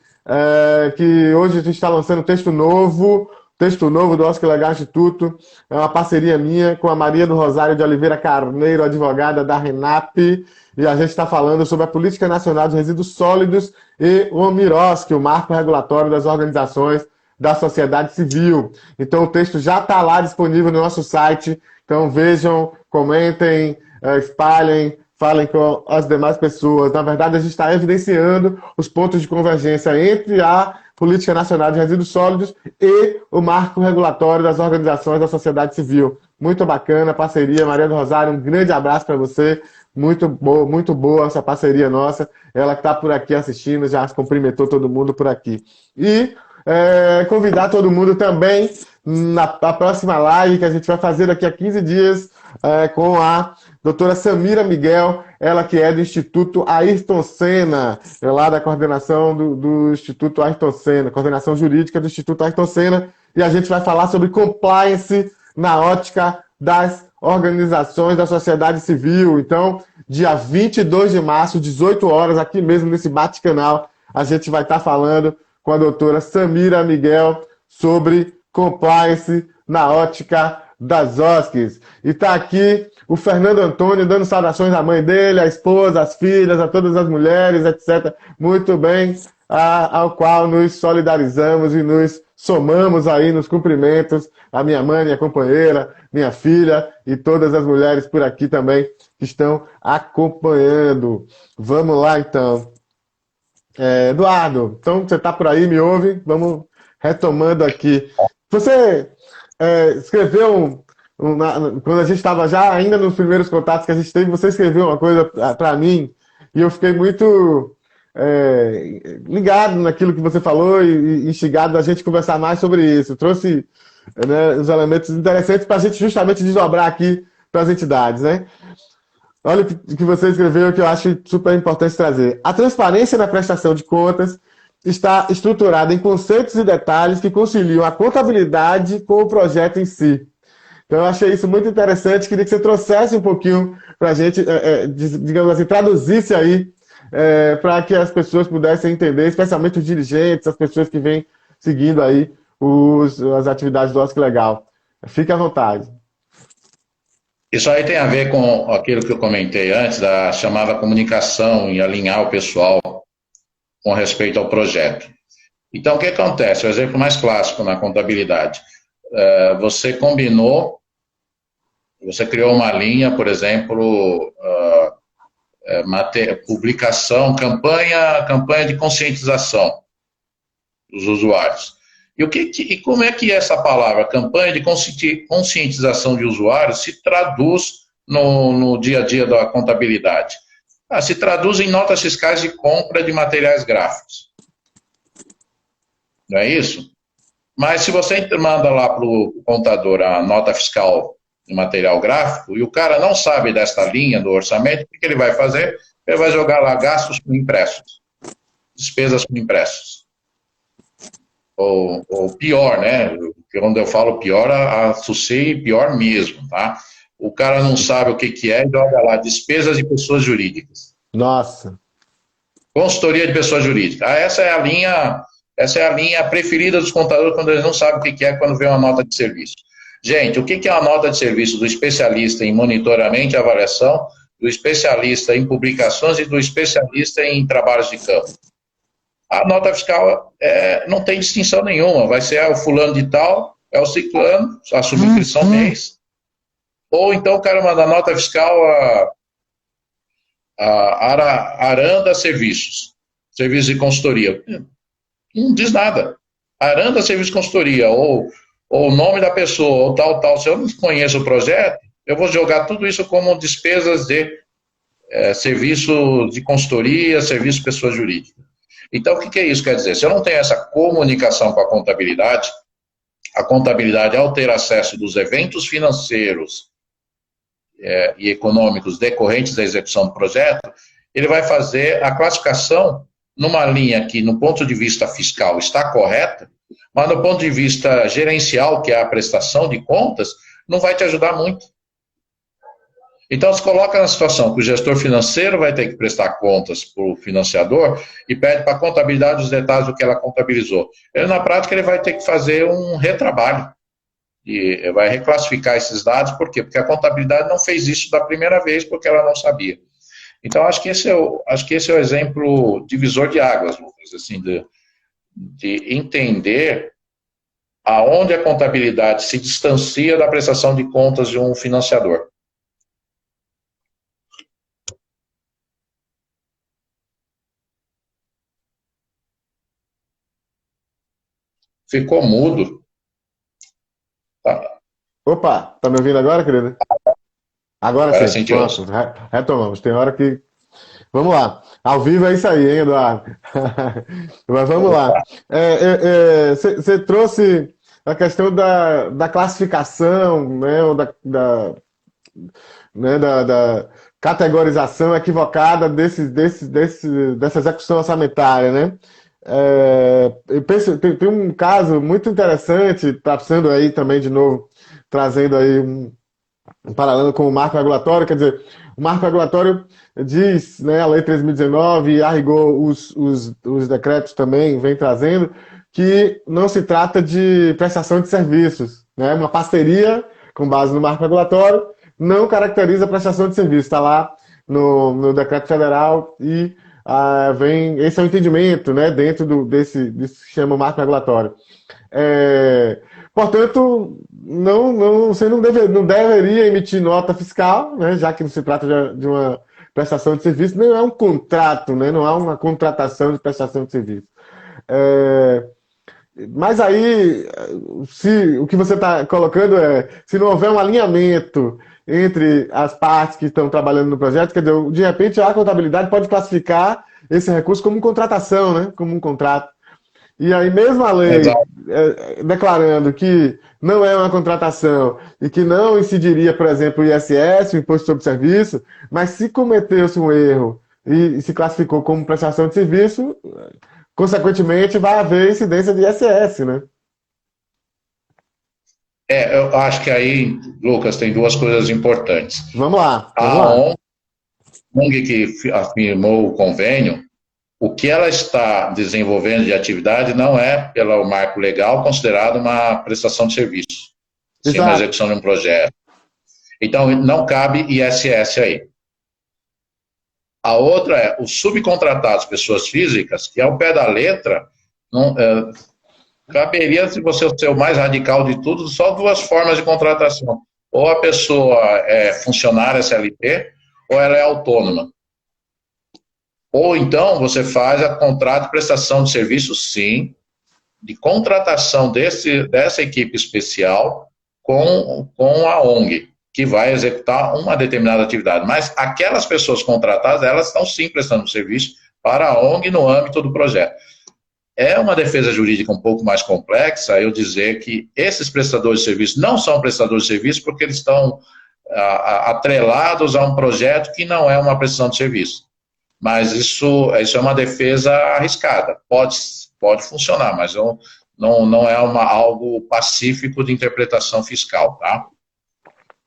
que hoje a gente está lançando texto novo do Oscar Legal Instituto, é uma parceria minha com a Maria do Rosário de Oliveira Carneiro, advogada da RENAP, e a gente está falando sobre a Política Nacional de Resíduos Sólidos e o MIROSC, o Marco Regulatório das Organizações da Sociedade Civil. Então o texto já está lá disponível no nosso site. Então vejam, comentem, espalhem, falem com as demais pessoas. Na verdade, a gente está evidenciando os pontos de convergência entre a Política Nacional de Resíduos Sólidos e o Marco Regulatório das Organizações da Sociedade Civil. Muito bacana, parceria. Maria do Rosário, um grande abraço para você. Muito boa essa parceria nossa. Ela que está por aqui assistindo, já cumprimentou todo mundo por aqui. E convidar todo mundo também na próxima live que a gente vai fazer daqui a 15 dias com a doutora Samira Miguel, ela que é do Instituto Ayrton Senna, é lá da coordenação do Instituto Ayrton Senna, coordenação jurídica do Instituto Ayrton Senna, e a gente vai falar sobre compliance na ótica das organizações da sociedade civil. Então, dia 22 de março, 18 horas, aqui mesmo nesse bate-canal, a gente vai estar falando com a doutora Samira Miguel sobre compliance na ótica das OSCs. E está aqui o Fernando Antônio dando saudações à mãe dele, à esposa, às filhas, a todas as mulheres, etc. Muito bem, ao qual nos solidarizamos e nos somamos aí nos cumprimentos à minha mãe, minha companheira, minha filha e todas as mulheres por aqui também que estão acompanhando. Vamos lá, então. Eduardo, então você está por aí, me ouve? Vamos retomando aqui. Você escreveu, quando a gente estava já ainda nos primeiros contatos que a gente teve, você escreveu uma coisa para mim e eu fiquei muito ligado naquilo que você falou e instigado a gente conversar mais sobre isso. Trouxe os elementos interessantes para a gente justamente desdobrar aqui para as entidades, né? Olha o que você escreveu, que eu acho super importante trazer. A transparência na prestação de contas está estruturada em conceitos e detalhes que conciliam a contabilidade com o projeto em si. Então, eu achei isso muito interessante. Queria que você trouxesse um pouquinho para a gente, digamos assim, traduzisse aí, para que as pessoas pudessem entender, especialmente os dirigentes, as pessoas que vêm seguindo aí as atividades do OSC Legal. Fique à vontade. Isso aí tem a ver com aquilo que eu comentei antes, da chamada comunicação e alinhar o pessoal com respeito ao projeto. Então, o que acontece? O exemplo mais clássico na contabilidade. Você combinou, você criou uma linha, por exemplo, publicação, campanha de conscientização dos usuários. E como é que essa palavra, campanha de conscientização de usuários, se traduz no dia a dia da contabilidade? Se traduz em notas fiscais de compra de materiais gráficos. Não é isso? Mas se você manda lá para o contador a nota fiscal de material gráfico, e o cara não sabe desta linha do orçamento, o que ele vai fazer? Ele vai jogar lá gastos com impressos, despesas com impressos. Ou pior, né? Quando eu falo pior, associe pior mesmo, tá? O cara não sabe o que é e joga lá despesas de pessoas jurídicas. Nossa. Consultoria de pessoa jurídica. Essa é a linha preferida dos contadores quando eles não sabem o que é quando vê uma nota de serviço. Gente, o que é a nota de serviço do especialista em monitoramento e avaliação, do especialista em publicações e do especialista em trabalhos de campo? A nota fiscal não tem distinção nenhuma. Vai ser o fulano de tal, é o ciclano, a subscrição mês. Ou então o cara manda a nota fiscal a Aranda Serviços de consultoria. Não diz nada. Aranda Serviços de Consultoria, ou o nome da pessoa, ou tal. Se eu não conheço o projeto, eu vou jogar tudo isso como despesas de serviço de consultoria, serviço de pessoa jurídica. Então, o que isso quer dizer? Se eu não tenho essa comunicação com a contabilidade, ao ter acesso dos eventos financeiros e econômicos decorrentes da execução do projeto, ele vai fazer a classificação numa linha que, no ponto de vista fiscal, está correta, mas no ponto de vista gerencial, que é a prestação de contas, não vai te ajudar muito. Então, se coloca na situação que o gestor financeiro vai ter que prestar contas para o financiador e pede para a contabilidade os detalhes do que ela contabilizou. Na prática, ele vai ter que fazer um retrabalho e vai reclassificar esses dados. Por quê? Porque a contabilidade não fez isso da primeira vez porque ela não sabia. Então, acho que esse é o exemplo divisor de águas, Lucas, assim, de entender aonde a contabilidade se distancia da prestação de contas de um financiador. Ficou mudo. Tá. Opa, tá me ouvindo agora, querido? Agora sim, pronto, retomamos. Tem hora que... Vamos lá. Ao vivo é isso aí, hein, Eduardo? Mas vamos lá. Você trouxe a questão da classificação, né, ou da categorização equivocada dessa execução orçamentária, né? Eu penso, tem um caso muito interessante, passando aí também de novo, trazendo aí um paralelo com o marco regulatório, quer dizer, o marco regulatório diz, né, a lei 3.019, e a rigor os decretos também vem trazendo, que não se trata de prestação de serviços, né? Uma parceria com base no marco regulatório não caracteriza prestação de serviço, está lá no decreto federal e esse é o entendimento, né, dentro desse que se chama marco regulatório. Portanto, você não deveria emitir nota fiscal, né, já que não se trata de uma prestação de serviço, não é um contrato, né, não há uma contratação de prestação de serviço. Mas aí, o que você está colocando se não houver um alinhamento entre as partes que estão trabalhando no projeto, quer dizer, de repente a contabilidade pode classificar esse recurso como contratação, né, como um contrato. E aí mesmo a lei declarando que não é uma contratação e que não incidiria, por exemplo, o ISS, o Imposto sobre Serviço, mas se cometeu-se um erro e se classificou como prestação de serviço, consequentemente vai haver incidência de ISS, né? Eu acho que aí, Lucas, tem duas coisas importantes. Vamos lá. A ONG que afirmou o convênio, o que ela está desenvolvendo de atividade não é, pelo marco legal, considerado uma prestação de serviço, sim, uma execução de um projeto. Então, não cabe ISS aí. A outra é os subcontratados, pessoas físicas, que ao pé da letra, caberia, se você ser o mais radical de tudo, só duas formas de contratação. Ou a pessoa é funcionária CLT, ou ela é autônoma. Ou então você faz a contrato de prestação de serviço, sim, de contratação dessa equipe especial com a ONG, que vai executar uma determinada atividade. Mas aquelas pessoas contratadas, elas estão sim prestando serviço para a ONG no âmbito do projeto. É uma defesa jurídica um pouco mais complexa eu dizer que esses prestadores de serviço não são prestadores de serviço porque eles estão atrelados a um projeto que não é uma prestação de serviço. Mas isso é uma defesa arriscada. Pode funcionar, mas não é algo pacífico de interpretação fiscal, tá?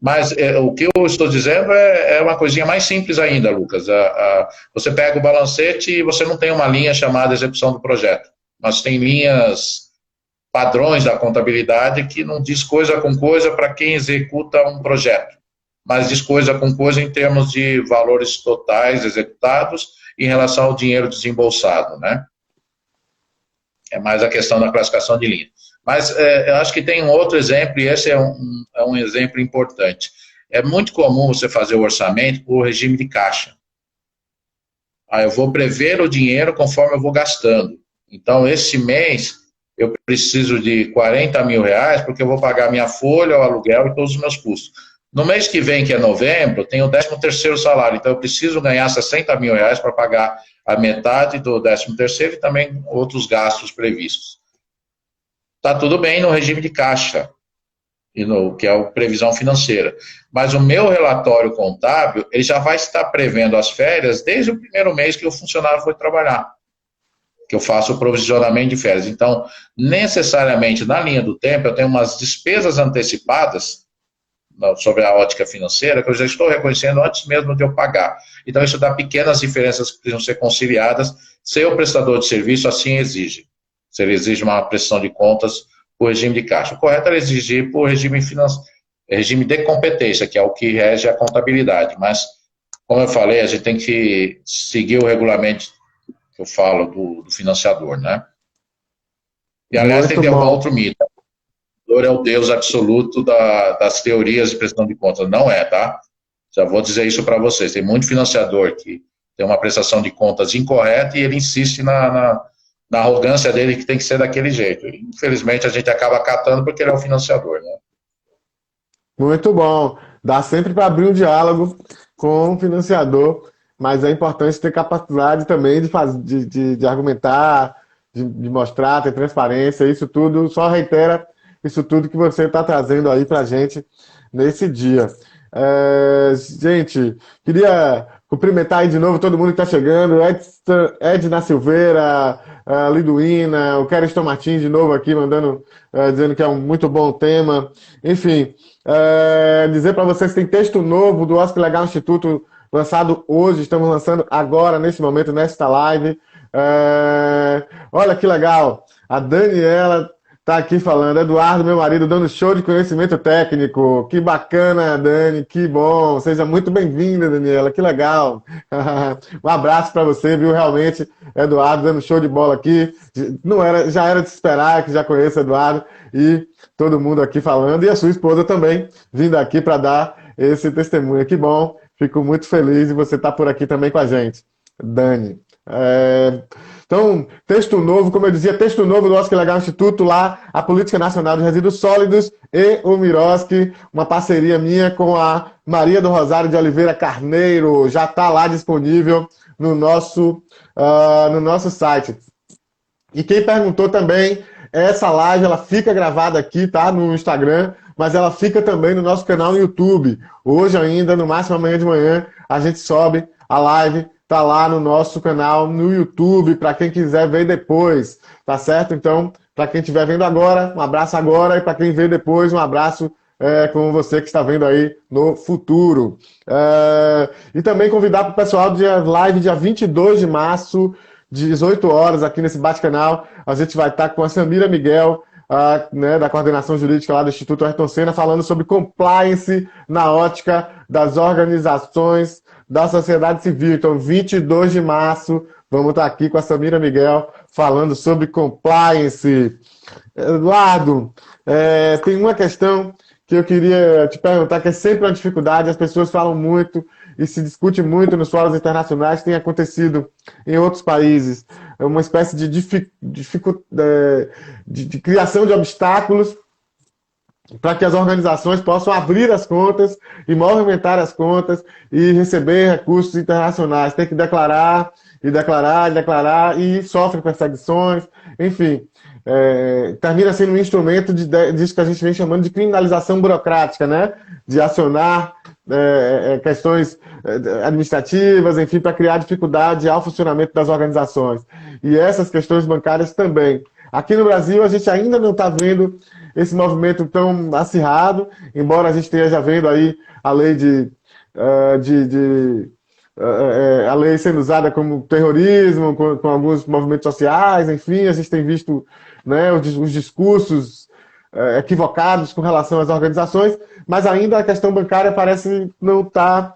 Mas o que eu estou dizendo é uma coisinha mais simples ainda, Lucas. Você pega o balancete e você não tem uma linha chamada execução do projeto. Mas tem linhas padrões da contabilidade que não diz coisa com coisa para quem executa um projeto, mas diz coisa com coisa em termos de valores totais executados em relação ao dinheiro desembolsado, né? É mais a questão da classificação de linha. Mas eu acho que tem um outro exemplo, e esse é um exemplo importante. É muito comum você fazer o orçamento por regime de caixa. Eu vou prever o dinheiro conforme eu vou gastando. Então, esse mês, eu preciso de 40 mil reais, porque eu vou pagar minha folha, o aluguel e todos os meus custos. No mês que vem, que é novembro, tem o 13º salário, então eu preciso ganhar 60 mil reais para pagar a metade do 13º e também outros gastos previstos. Está tudo bem no regime de caixa, que é a previsão financeira. Mas o meu relatório contábil, ele já vai estar prevendo as férias desde o primeiro mês que o funcionário foi trabalhar, que eu faço o provisionamento de férias. Então, necessariamente, na linha do tempo, eu tenho umas despesas antecipadas sobre a ótica financeira, que eu já estou reconhecendo antes mesmo de eu pagar. Então, isso dá pequenas diferenças que precisam ser conciliadas, se o prestador de serviço assim exige. Se ele exige uma prestação de contas por regime de caixa. O correto é exigir por regime de competência, que é o que rege a contabilidade. Mas, como eu falei, a gente tem que seguir o regulamento que eu falo do financiador, né? E, aliás, tem que ter um outro mito. É o Deus absoluto das teorias de prestação de contas. Não é, tá? Já vou dizer isso para vocês. Tem muito financiador que tem uma prestação de contas incorreta e ele insiste na arrogância dele que tem que ser daquele jeito. Infelizmente, a gente acaba acatando porque ele é o financiador, né? Muito bom. Dá sempre para abrir um diálogo com o financiador, mas é importante ter capacidade também de argumentar, de mostrar, ter transparência. Isso tudo só reitera isso tudo que você está trazendo aí para a gente nesse dia. Gente, queria cumprimentar aí de novo todo mundo que está chegando. Edna Silveira, Liduína, o Kereston Martins de novo aqui, mandando, dizendo que é um muito bom tema. Enfim, dizer para vocês que tem texto novo do Oscar Legal Instituto lançado hoje, estamos lançando agora, nesse momento, nesta live. Olha que legal, a Daniela tá aqui falando, Eduardo, meu marido, dando show de conhecimento técnico. Que bacana, Dani, que bom. Seja muito bem-vinda, Daniela, que legal. Um abraço para você, viu? Realmente, Eduardo dando show de bola aqui. Já era de se esperar que já conheça Eduardo e todo mundo aqui falando. E a sua esposa também vindo aqui para dar esse testemunho. Que bom, fico muito feliz de você estar por aqui também com a gente, Dani. Então, texto novo, como eu dizia, texto novo do Oscar Legal Instituto, lá, a Política Nacional de Resíduos Sólidos e o Miroski, uma parceria minha com a Maria do Rosário de Oliveira Carneiro, já está lá disponível no nosso site. E quem perguntou também, essa live, ela fica gravada aqui, tá, no Instagram, mas ela fica também no nosso canal no YouTube. Hoje ainda, no máximo amanhã de manhã, a gente sobe a live. Tá lá no nosso canal no YouTube, para quem quiser ver depois, tá certo? Então, para quem estiver vendo agora, um abraço agora, e para quem vê depois, um abraço com você que está vendo aí no futuro. E também convidar para o pessoal de live dia 22 de março, 18 horas, aqui nesse Bate-Canal, a gente vai estar com a Samira Miguel, da coordenação jurídica lá do Instituto Ayrton Senna, falando sobre compliance na ótica das organizações da sociedade civil. Então, 22 de março, vamos estar aqui com a Samira Miguel falando sobre compliance. Eduardo, tem uma questão que eu queria te perguntar, que é sempre uma dificuldade, as pessoas falam muito, e se discute muito nos fóruns internacionais, tem acontecido em outros países. É uma espécie de criação de obstáculos para que as organizações possam abrir as contas e movimentar as contas e receber recursos internacionais. Tem que declarar, e declarar, e declarar, e sofre perseguições, enfim. Termina sendo um instrumento disso que a gente vem chamando de criminalização burocrática, né? De acionar questões administrativas, enfim, para criar dificuldade ao funcionamento das organizações. E essas questões bancárias também. Aqui no Brasil, a gente ainda não está vendo esse movimento tão acirrado, embora a gente esteja vendo aí a lei a lei sendo usada como terrorismo, com alguns movimentos sociais, enfim, a gente tem visto, né, os discursos equivocados com relação às organizações, mas ainda a questão bancária parece não estar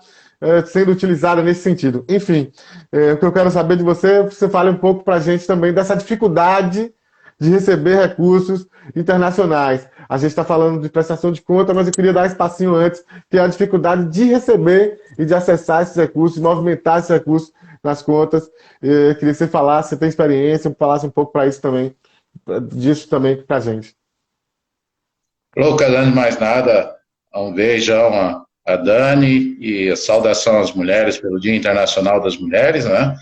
sendo utilizada nesse sentido. Enfim, o que eu quero saber de você, você fale um pouco para a gente também dessa dificuldade de receber recursos internacionais. A gente está falando de prestação de conta, mas eu queria dar um espacinho antes, que é a dificuldade de receber e de acessar esses recursos, movimentar esses recursos nas contas. Eu queria que você falasse, você tem experiência, falasse um pouco para isso também, disso também para a gente. Lucas, antes de mais nada, um beijão a Dani e a saudação às mulheres pelo Dia Internacional das Mulheres, né?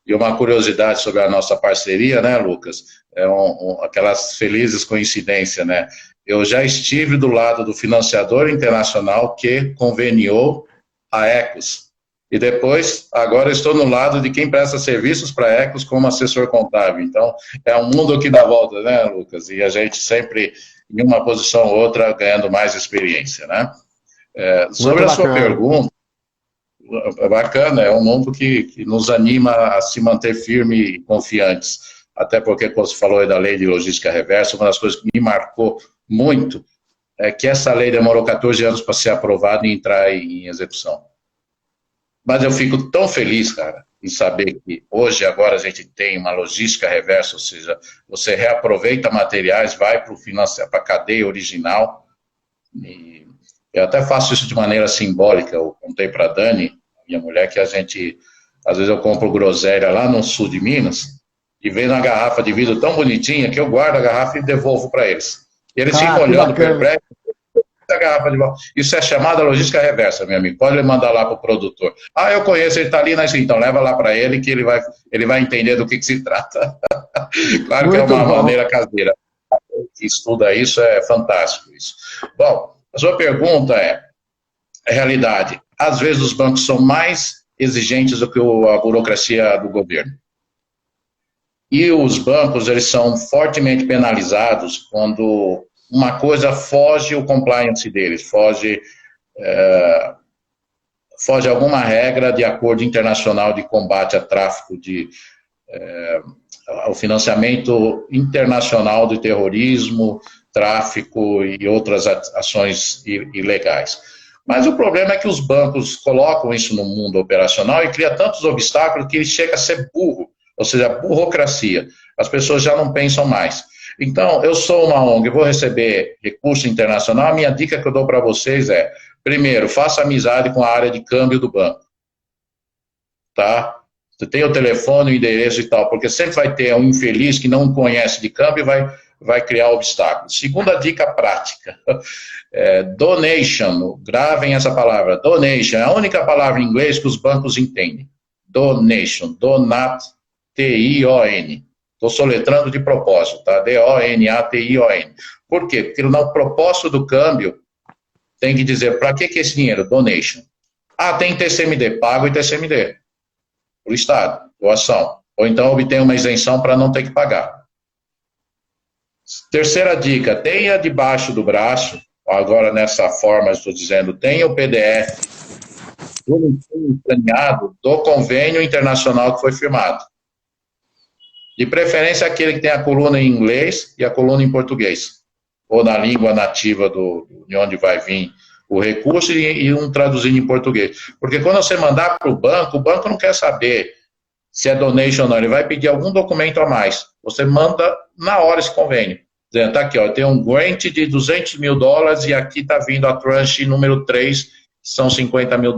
E uma curiosidade sobre a nossa parceria, né, Lucas? Aquelas felizes coincidências, né? Eu já estive do lado do financiador internacional que conveniou a Ecos. E depois, agora estou no lado de quem presta serviços para a Ecos como assessor contábil. Então, é um mundo que dá volta, né, Lucas? E a gente sempre, em uma posição ou outra, ganhando mais experiência, né? Sobre a sua pergunta, é bacana, é um mundo que nos anima a se manter firme e confiantes. Até porque, quando você falou aí da lei de logística reversa, uma das coisas que me marcou muito é que essa lei demorou 14 anos para ser aprovada e entrar em execução. Mas eu fico tão feliz, cara, em saber que hoje, agora, a gente tem uma logística reversa, ou seja, você reaproveita materiais, vai para a cadeia original. E eu até faço isso de maneira simbólica. Eu contei para a Dani, minha mulher, que a gente, às vezes eu compro groselha lá no sul de Minas e vem uma garrafa de vidro tão bonitinha que eu guardo a garrafa e devolvo para eles. E eles ficam olhando perplexos a garrafa de volta. Isso é chamada logística reversa, meu amigo. Pode mandar lá para o produtor. Ah, eu conheço, ele está ali, então leva lá para ele que ele vai entender do que se trata. Claro que é uma maneira caseira. Que estuda isso, é fantástico isso. Bom, a sua pergunta é realidade. Às vezes os bancos são mais exigentes do que a burocracia do governo. E os bancos, eles são fortemente penalizados quando uma coisa foge o compliance deles, foge alguma regra de acordo internacional de combate a tráfico, ao financiamento internacional de terrorismo, tráfico e outras ações ilegais. Mas o problema é que os bancos colocam isso no mundo operacional e cria tantos obstáculos que ele chega a ser burro, ou seja, burocracia. As pessoas já não pensam mais. Então, eu sou uma ONG, vou receber recurso internacional, a minha dica que eu dou para vocês é, primeiro, faça amizade com a área de câmbio do banco. Tá? Você tem o telefone, o endereço e tal, porque sempre vai ter um infeliz que não conhece de câmbio e vai criar obstáculos. Segunda dica prática, donation, gravem essa palavra, donation, é a única palavra em inglês que os bancos entendem. Donation, donat, T-I-O-N. Estou soletrando de propósito, tá? D-O-N-A-T-I-O-N. Por quê? Porque no propósito do câmbio tem que dizer, para que esse dinheiro? Donation. Ah, tem TCMD, pago e TCMD. Para o Estado, doação. Ou então obtém uma isenção para não ter que pagar. Terceira dica, tenha debaixo do braço, agora nessa forma estou dizendo, tenha o PDF do convênio internacional que foi firmado. De preferência aquele que tem a coluna em inglês e a coluna em português, ou na língua nativa de onde vai vir o recurso e um traduzido em português. Porque quando você mandar para o banco não quer saber se é donation ou não, ele vai pedir algum documento a mais. Você manda na hora esse convênio. Dizendo, tá aqui, ó, tem um grant de $200 mil e aqui está vindo a tranche número 3, que são $50 mil.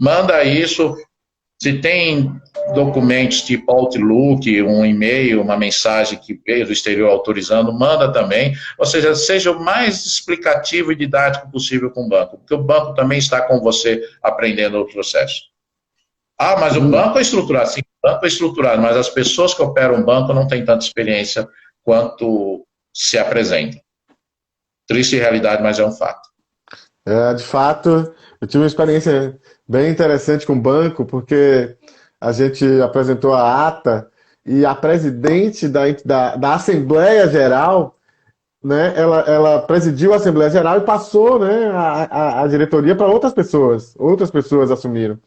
manda isso. Se tem documentos tipo Outlook, um e-mail, uma mensagem que veio do exterior autorizando, manda também. Ou seja o mais explicativo e didático possível com o banco, porque o banco também está com você aprendendo o processo. Ah, mas o banco é estruturado. Sim, o banco é estruturado, mas as pessoas que operam o banco não têm tanta experiência quanto se apresentam. Triste realidade, mas é um fato. De fato, eu tive uma experiência bem interessante com o banco, porque a gente apresentou a ata e a presidente da Assembleia Geral, né, ela presidiu a Assembleia Geral e passou, né, a diretoria para outras pessoas assumiram.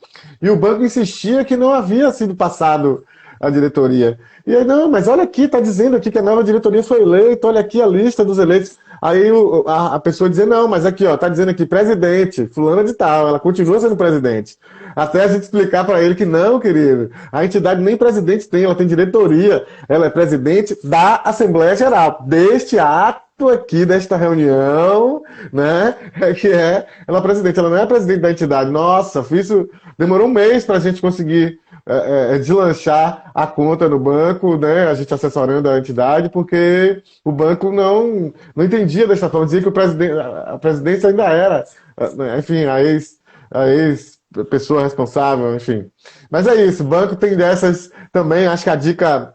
E o banco insistia que não havia sido passado a diretoria. E aí, não, mas olha aqui, está dizendo aqui que a nova diretoria foi eleita, olha aqui a lista dos eleitos. Aí a pessoa dizia, não, mas aqui, ó, tá dizendo aqui, presidente, fulana de tal, ela continua sendo presidente. Até a gente explicar para ele que não, querido, a entidade nem presidente tem, ela tem diretoria, ela é presidente da Assembleia Geral, deste ato aqui, desta reunião, né, ela é presidente, ela não é presidente da entidade. Nossa, isso demorou um mês para a gente conseguir deslanchar a conta no banco, né, a gente assessorando a entidade, porque o banco não entendia dessa forma, dizia que a presidência ainda era, enfim, a ex pessoa responsável, enfim. Mas é isso, o banco tem dessas também, acho que a dica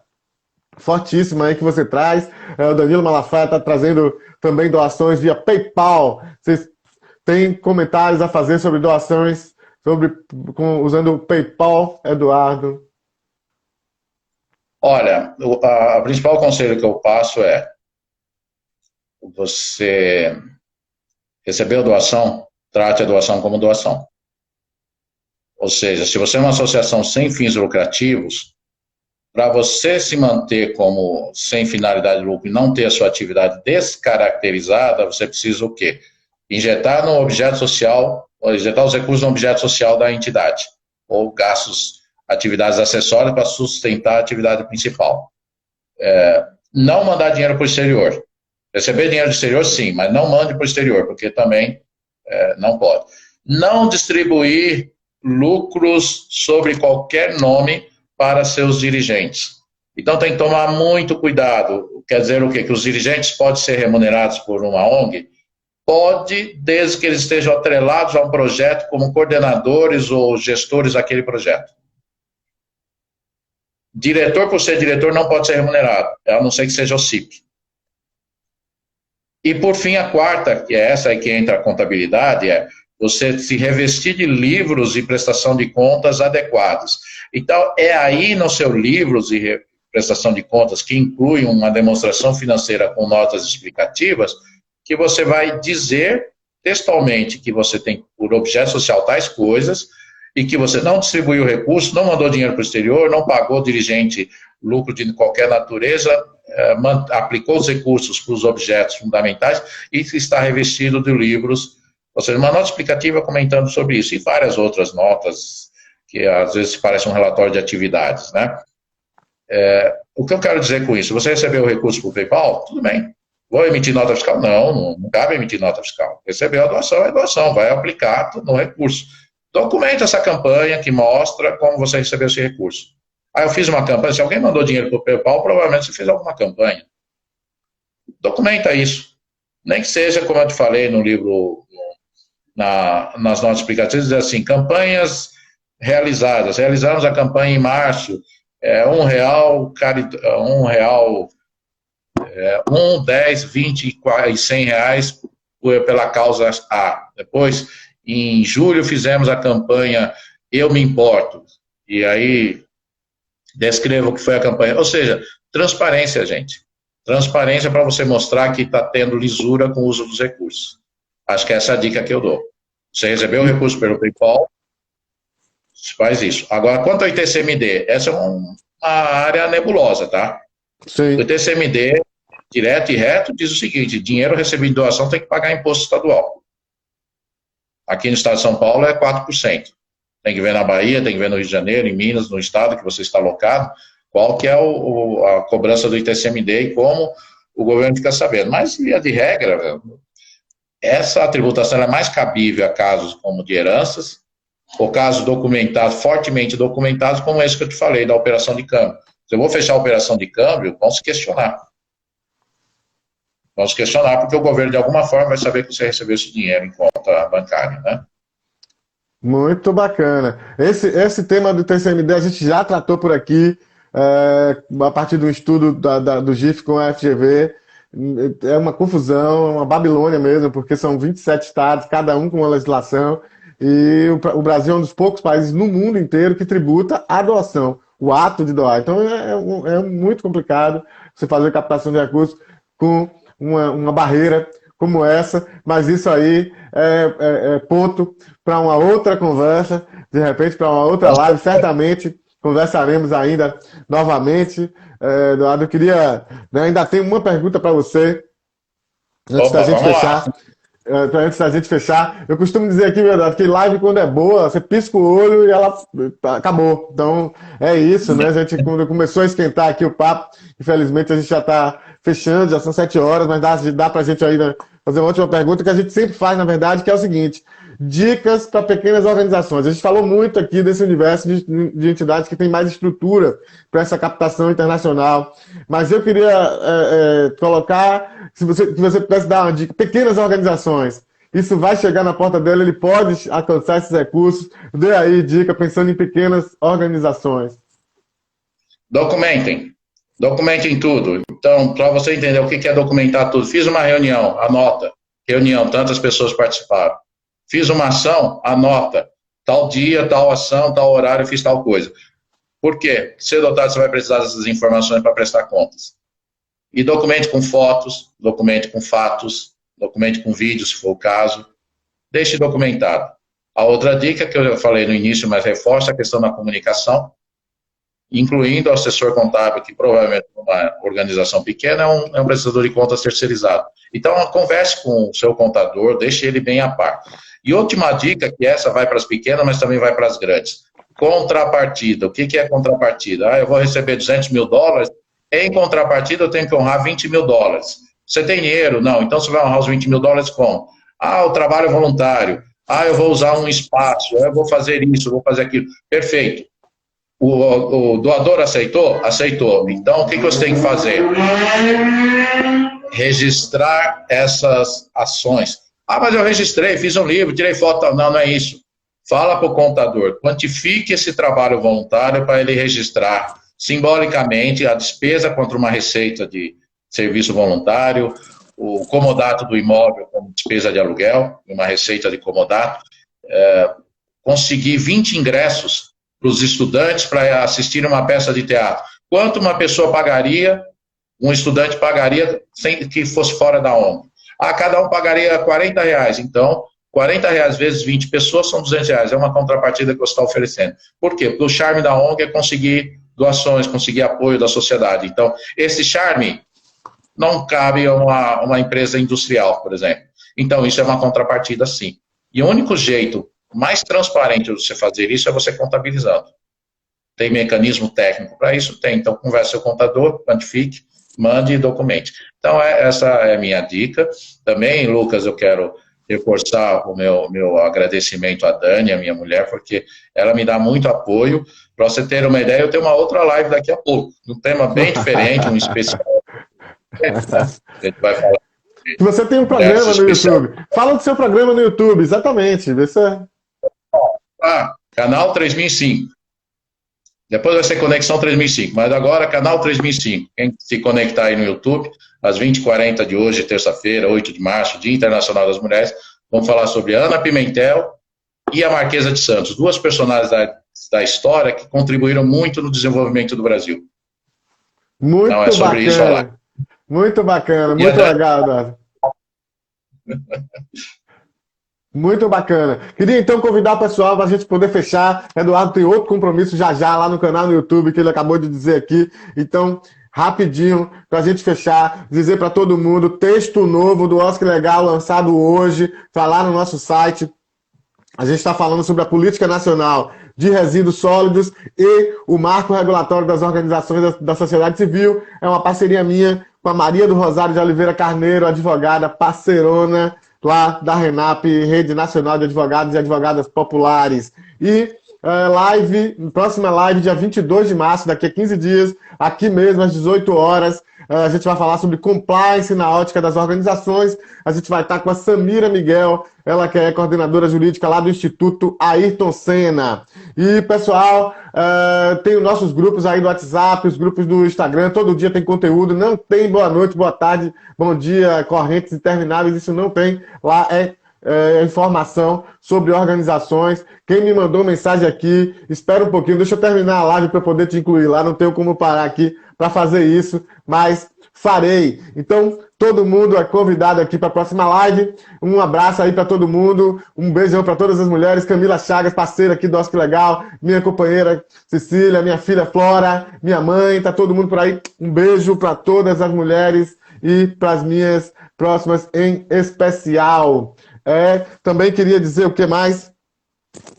fortíssima aí que você traz, o Danilo Malafaia está trazendo também doações via PayPal. Vocês têm comentários a fazer sobre doações usando o PayPal, Eduardo? Olha, o principal conselho que eu passo é: você recebeu doação, trate a doação como doação. Ou seja, se você é uma associação sem fins lucrativos, para você se manter como sem finalidade de lucro e não ter a sua atividade descaracterizada, você precisa o quê? Injetar no objeto social, ou injetar os recursos no objeto social da entidade, ou gastos, atividades acessórias para sustentar a atividade principal. Não mandar dinheiro para o exterior. Receber dinheiro do exterior, sim, mas não mande para o exterior, porque também não pode. Não distribuir lucros sobre qualquer nome para seus dirigentes. Então tem que tomar muito cuidado. Quer dizer o quê? Que os dirigentes podem ser remunerados por uma ONG? Pode, desde que eles estejam atrelados a um projeto como coordenadores ou gestores daquele projeto. Diretor, por ser diretor, não pode ser remunerado, a não ser que seja o CIP. E, por fim, a quarta, que é essa aí que entra a contabilidade, é você se revestir de livros e prestação de contas adequados. Então, é aí no seu livros e prestação de contas, que inclui uma demonstração financeira com notas explicativas, que você vai dizer textualmente que você tem por objeto social tais coisas e que você não distribuiu recursos, não mandou dinheiro para o exterior, não pagou dirigente lucro de qualquer natureza, aplicou os recursos para os objetos fundamentais e está revestido de livros, ou seja, uma nota explicativa comentando sobre isso e várias outras notas que às vezes parecem um relatório de atividades, né? O que eu quero dizer com isso? Você recebeu o recurso por PayPal? Tudo bem. Vou emitir nota fiscal? Não cabe emitir nota fiscal. Recebeu a doação, é doação, vai aplicar no recurso. Documente essa campanha que mostra como você recebeu esse recurso. Eu fiz uma campanha, se alguém mandou dinheiro para o PayPal, provavelmente você fez alguma campanha. Documenta isso. Nem que seja, como eu te falei no livro, nas notas explicativas, diz assim, campanhas realizadas. Realizamos a campanha em março, R$1, R$1, 1, 10, 20 e R$100 pela causa A. Depois, em julho, fizemos a campanha Eu Me Importo. E aí, descreva o que foi a campanha. Ou seja, transparência, gente. Transparência para você mostrar que está tendo lisura com o uso dos recursos. Acho que essa é a dica que eu dou. Você recebeu o recurso pelo PayPal, faz isso. Agora, quanto ao ITCMD, essa é uma área nebulosa, tá? Sim. O ITCMD, direto e reto, diz o seguinte: dinheiro recebido em doação tem que pagar imposto estadual. Aqui no estado de São Paulo é 4%. Tem que ver na Bahia, tem que ver no Rio de Janeiro, em Minas, no estado que você está alocado, qual que é a cobrança do ITCMD e como o governo fica sabendo. Mas, via de regra, essa tributação é mais cabível a casos como de heranças, ou casos documentados, fortemente documentados, como esse que eu te falei, da operação de câmbio. Se eu vou fechar a operação de câmbio, vão se questionar. Vão se questionar, porque o governo, de alguma forma, vai saber que você recebeu esse dinheiro em conta bancária, né? Muito bacana. Esse tema do TCMD a gente já tratou por aqui, a partir do estudo do GIF com a FGV. É uma confusão, uma Babilônia mesmo, porque são 27 estados, cada um com uma legislação, e o Brasil é um dos poucos países no mundo inteiro que tributa a doação, o ato de doar. Então é muito complicado você fazer captação de recursos com uma barreira como essa, mas isso aí é ponto para uma outra conversa, de repente para uma outra live, certamente conversaremos ainda novamente. Eduardo, eu queria, né, ainda tem uma pergunta para você, antes da gente fechar. Antes da gente fechar, eu costumo dizer aqui, Eduardo, que live quando é boa, você pisca o olho e ela acabou. Então é isso, né? A gente quando começou a esquentar aqui o papo, infelizmente a gente já está fechando, já são 7 horas, mas dá para a gente ainda fazer uma última pergunta que a gente sempre faz, na verdade, que é o seguinte: dicas para pequenas organizações. A gente falou muito aqui desse universo de entidades que tem mais estrutura para essa captação internacional, mas eu queria colocar, que você pudesse dar uma dica, pequenas organizações. Isso vai chegar na porta dela, ele pode alcançar esses recursos. Dê aí dica pensando em pequenas organizações. Documentem tudo. Então, para você entender o que é documentar tudo, fiz uma reunião, anota. Reunião, tantas pessoas participaram. Fiz uma ação, anota. Tal dia, tal ação, tal horário, fiz tal coisa. Por quê? Cedo ou tarde você vai precisar dessas informações para prestar contas. E documente com fotos, documente com fatos, documente com vídeos, se for o caso. Deixe documentado. A outra dica que eu falei no início, mas reforça a questão da comunicação, incluindo o assessor contábil, que provavelmente uma organização pequena é um prestador de contas terceirizado. Então, converse com o seu contador, deixe ele bem a par. E última dica, que essa vai para as pequenas, mas também vai para as grandes. Contrapartida. O que é contrapartida? Eu vou receber $200 mil, em contrapartida eu tenho que honrar $20 mil. Você tem dinheiro? Não. Então você vai honrar os $20 mil como? O trabalho voluntário. Eu vou usar um espaço, eu vou fazer isso, eu vou fazer aquilo. Perfeito. O doador aceitou? Aceitou. Então, o que você tem que fazer? Registrar essas ações. Mas eu registrei, fiz um livro, tirei foto. Não é isso. Fala para o contador, quantifique esse trabalho voluntário para ele registrar simbolicamente a despesa contra uma receita de serviço voluntário, o comodato do imóvel como despesa de aluguel, uma receita de comodato, conseguir 20 ingressos para os estudantes para assistir uma peça de teatro. Quanto uma pessoa pagaria, um estudante pagaria sem que fosse fora da ONG? Cada um pagaria R$40. Então, R$40 vezes 20 pessoas são R$200. É uma contrapartida que você está oferecendo. Por quê? Porque o charme da ONG é conseguir doações, conseguir apoio da sociedade. Então, esse charme não cabe a uma empresa industrial, por exemplo. Então, isso é uma contrapartida, sim. E o único jeito mais transparente de você fazer isso é você contabilizando. Tem mecanismo técnico para isso? Tem. Então, converse com o contador, quantifique, mande e documente. Então, essa é a minha dica. Também, Lucas, eu quero reforçar o meu agradecimento à Dani, a minha mulher, porque ela me dá muito apoio. Para você ter uma ideia, eu tenho uma outra live daqui a pouco, um tema bem diferente, um especial. A gente vai falar. Você tem um programa no YouTube. Fala do seu programa no YouTube, exatamente. Vê se... Canal 3005. Depois vai ser Conexão 3005, mas agora Canal 3005. Quem se conectar aí no YouTube, às 20h40 de hoje, terça-feira, 8 de março, Dia Internacional das Mulheres, vamos falar sobre Ana Pimentel e a Marquesa de Santos, duas personagens da história que contribuíram muito no desenvolvimento do Brasil. Muito então, é sobre bacana. Isso lá. Muito bacana, muito legal, Eduardo. Muito bacana. Queria então convidar o pessoal para a gente poder fechar. Eduardo tem outro compromisso já lá no canal no YouTube que ele acabou de dizer aqui. Então, rapidinho, para a gente fechar, dizer para todo mundo, texto novo do Oscar Legal lançado hoje, está lá no nosso site. A gente está falando sobre a política nacional de resíduos sólidos e o marco regulatório das organizações da sociedade civil. É uma parceria minha com a Maria do Rosário de Oliveira Carneiro, advogada parceirona lá da RENAP, Rede Nacional de Advogados e Advogadas Populares. E próxima live, dia 22 de março, daqui a 15 dias, aqui mesmo, às 18 horas, a gente vai falar sobre compliance na ótica das organizações. A gente vai estar com a Samira Miguel, ela que é coordenadora jurídica lá do Instituto Ayrton Senna. E, pessoal, tem os nossos grupos aí do WhatsApp, os grupos do Instagram, todo dia tem conteúdo, não tem boa noite, boa tarde, bom dia, correntes intermináveis, isso não tem. Lá é informação sobre organizações. Quem me mandou mensagem aqui, espera um pouquinho, deixa eu terminar a live para poder te incluir lá, não tenho como parar aqui para fazer isso, mas farei. Então, todo mundo é convidado aqui para a próxima live. Um abraço aí para todo mundo, um beijão para todas as mulheres. Camila Chagas, parceira aqui do Nosso Que Legal, minha companheira Cecília, minha filha Flora, minha mãe, tá todo mundo por aí. Um beijo para todas as mulheres e para as minhas próximas em especial. Também queria dizer o que mais?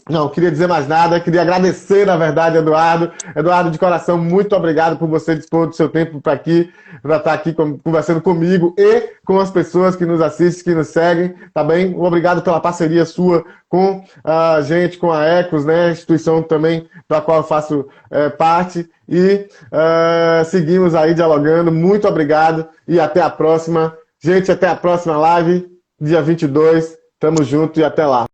Não, queria dizer mais nada, queria agradecer, na verdade, Eduardo. Eduardo, de coração, muito obrigado por você dispor do seu tempo para estar aqui conversando comigo e com as pessoas que nos assistem, que nos seguem, tá bem? Obrigado pela parceria sua com a gente, com a Ecos, né? Instituição também da qual eu faço parte. E seguimos aí dialogando. Muito obrigado e até a próxima. Gente, até a próxima live, dia 22. Tamo junto e até lá.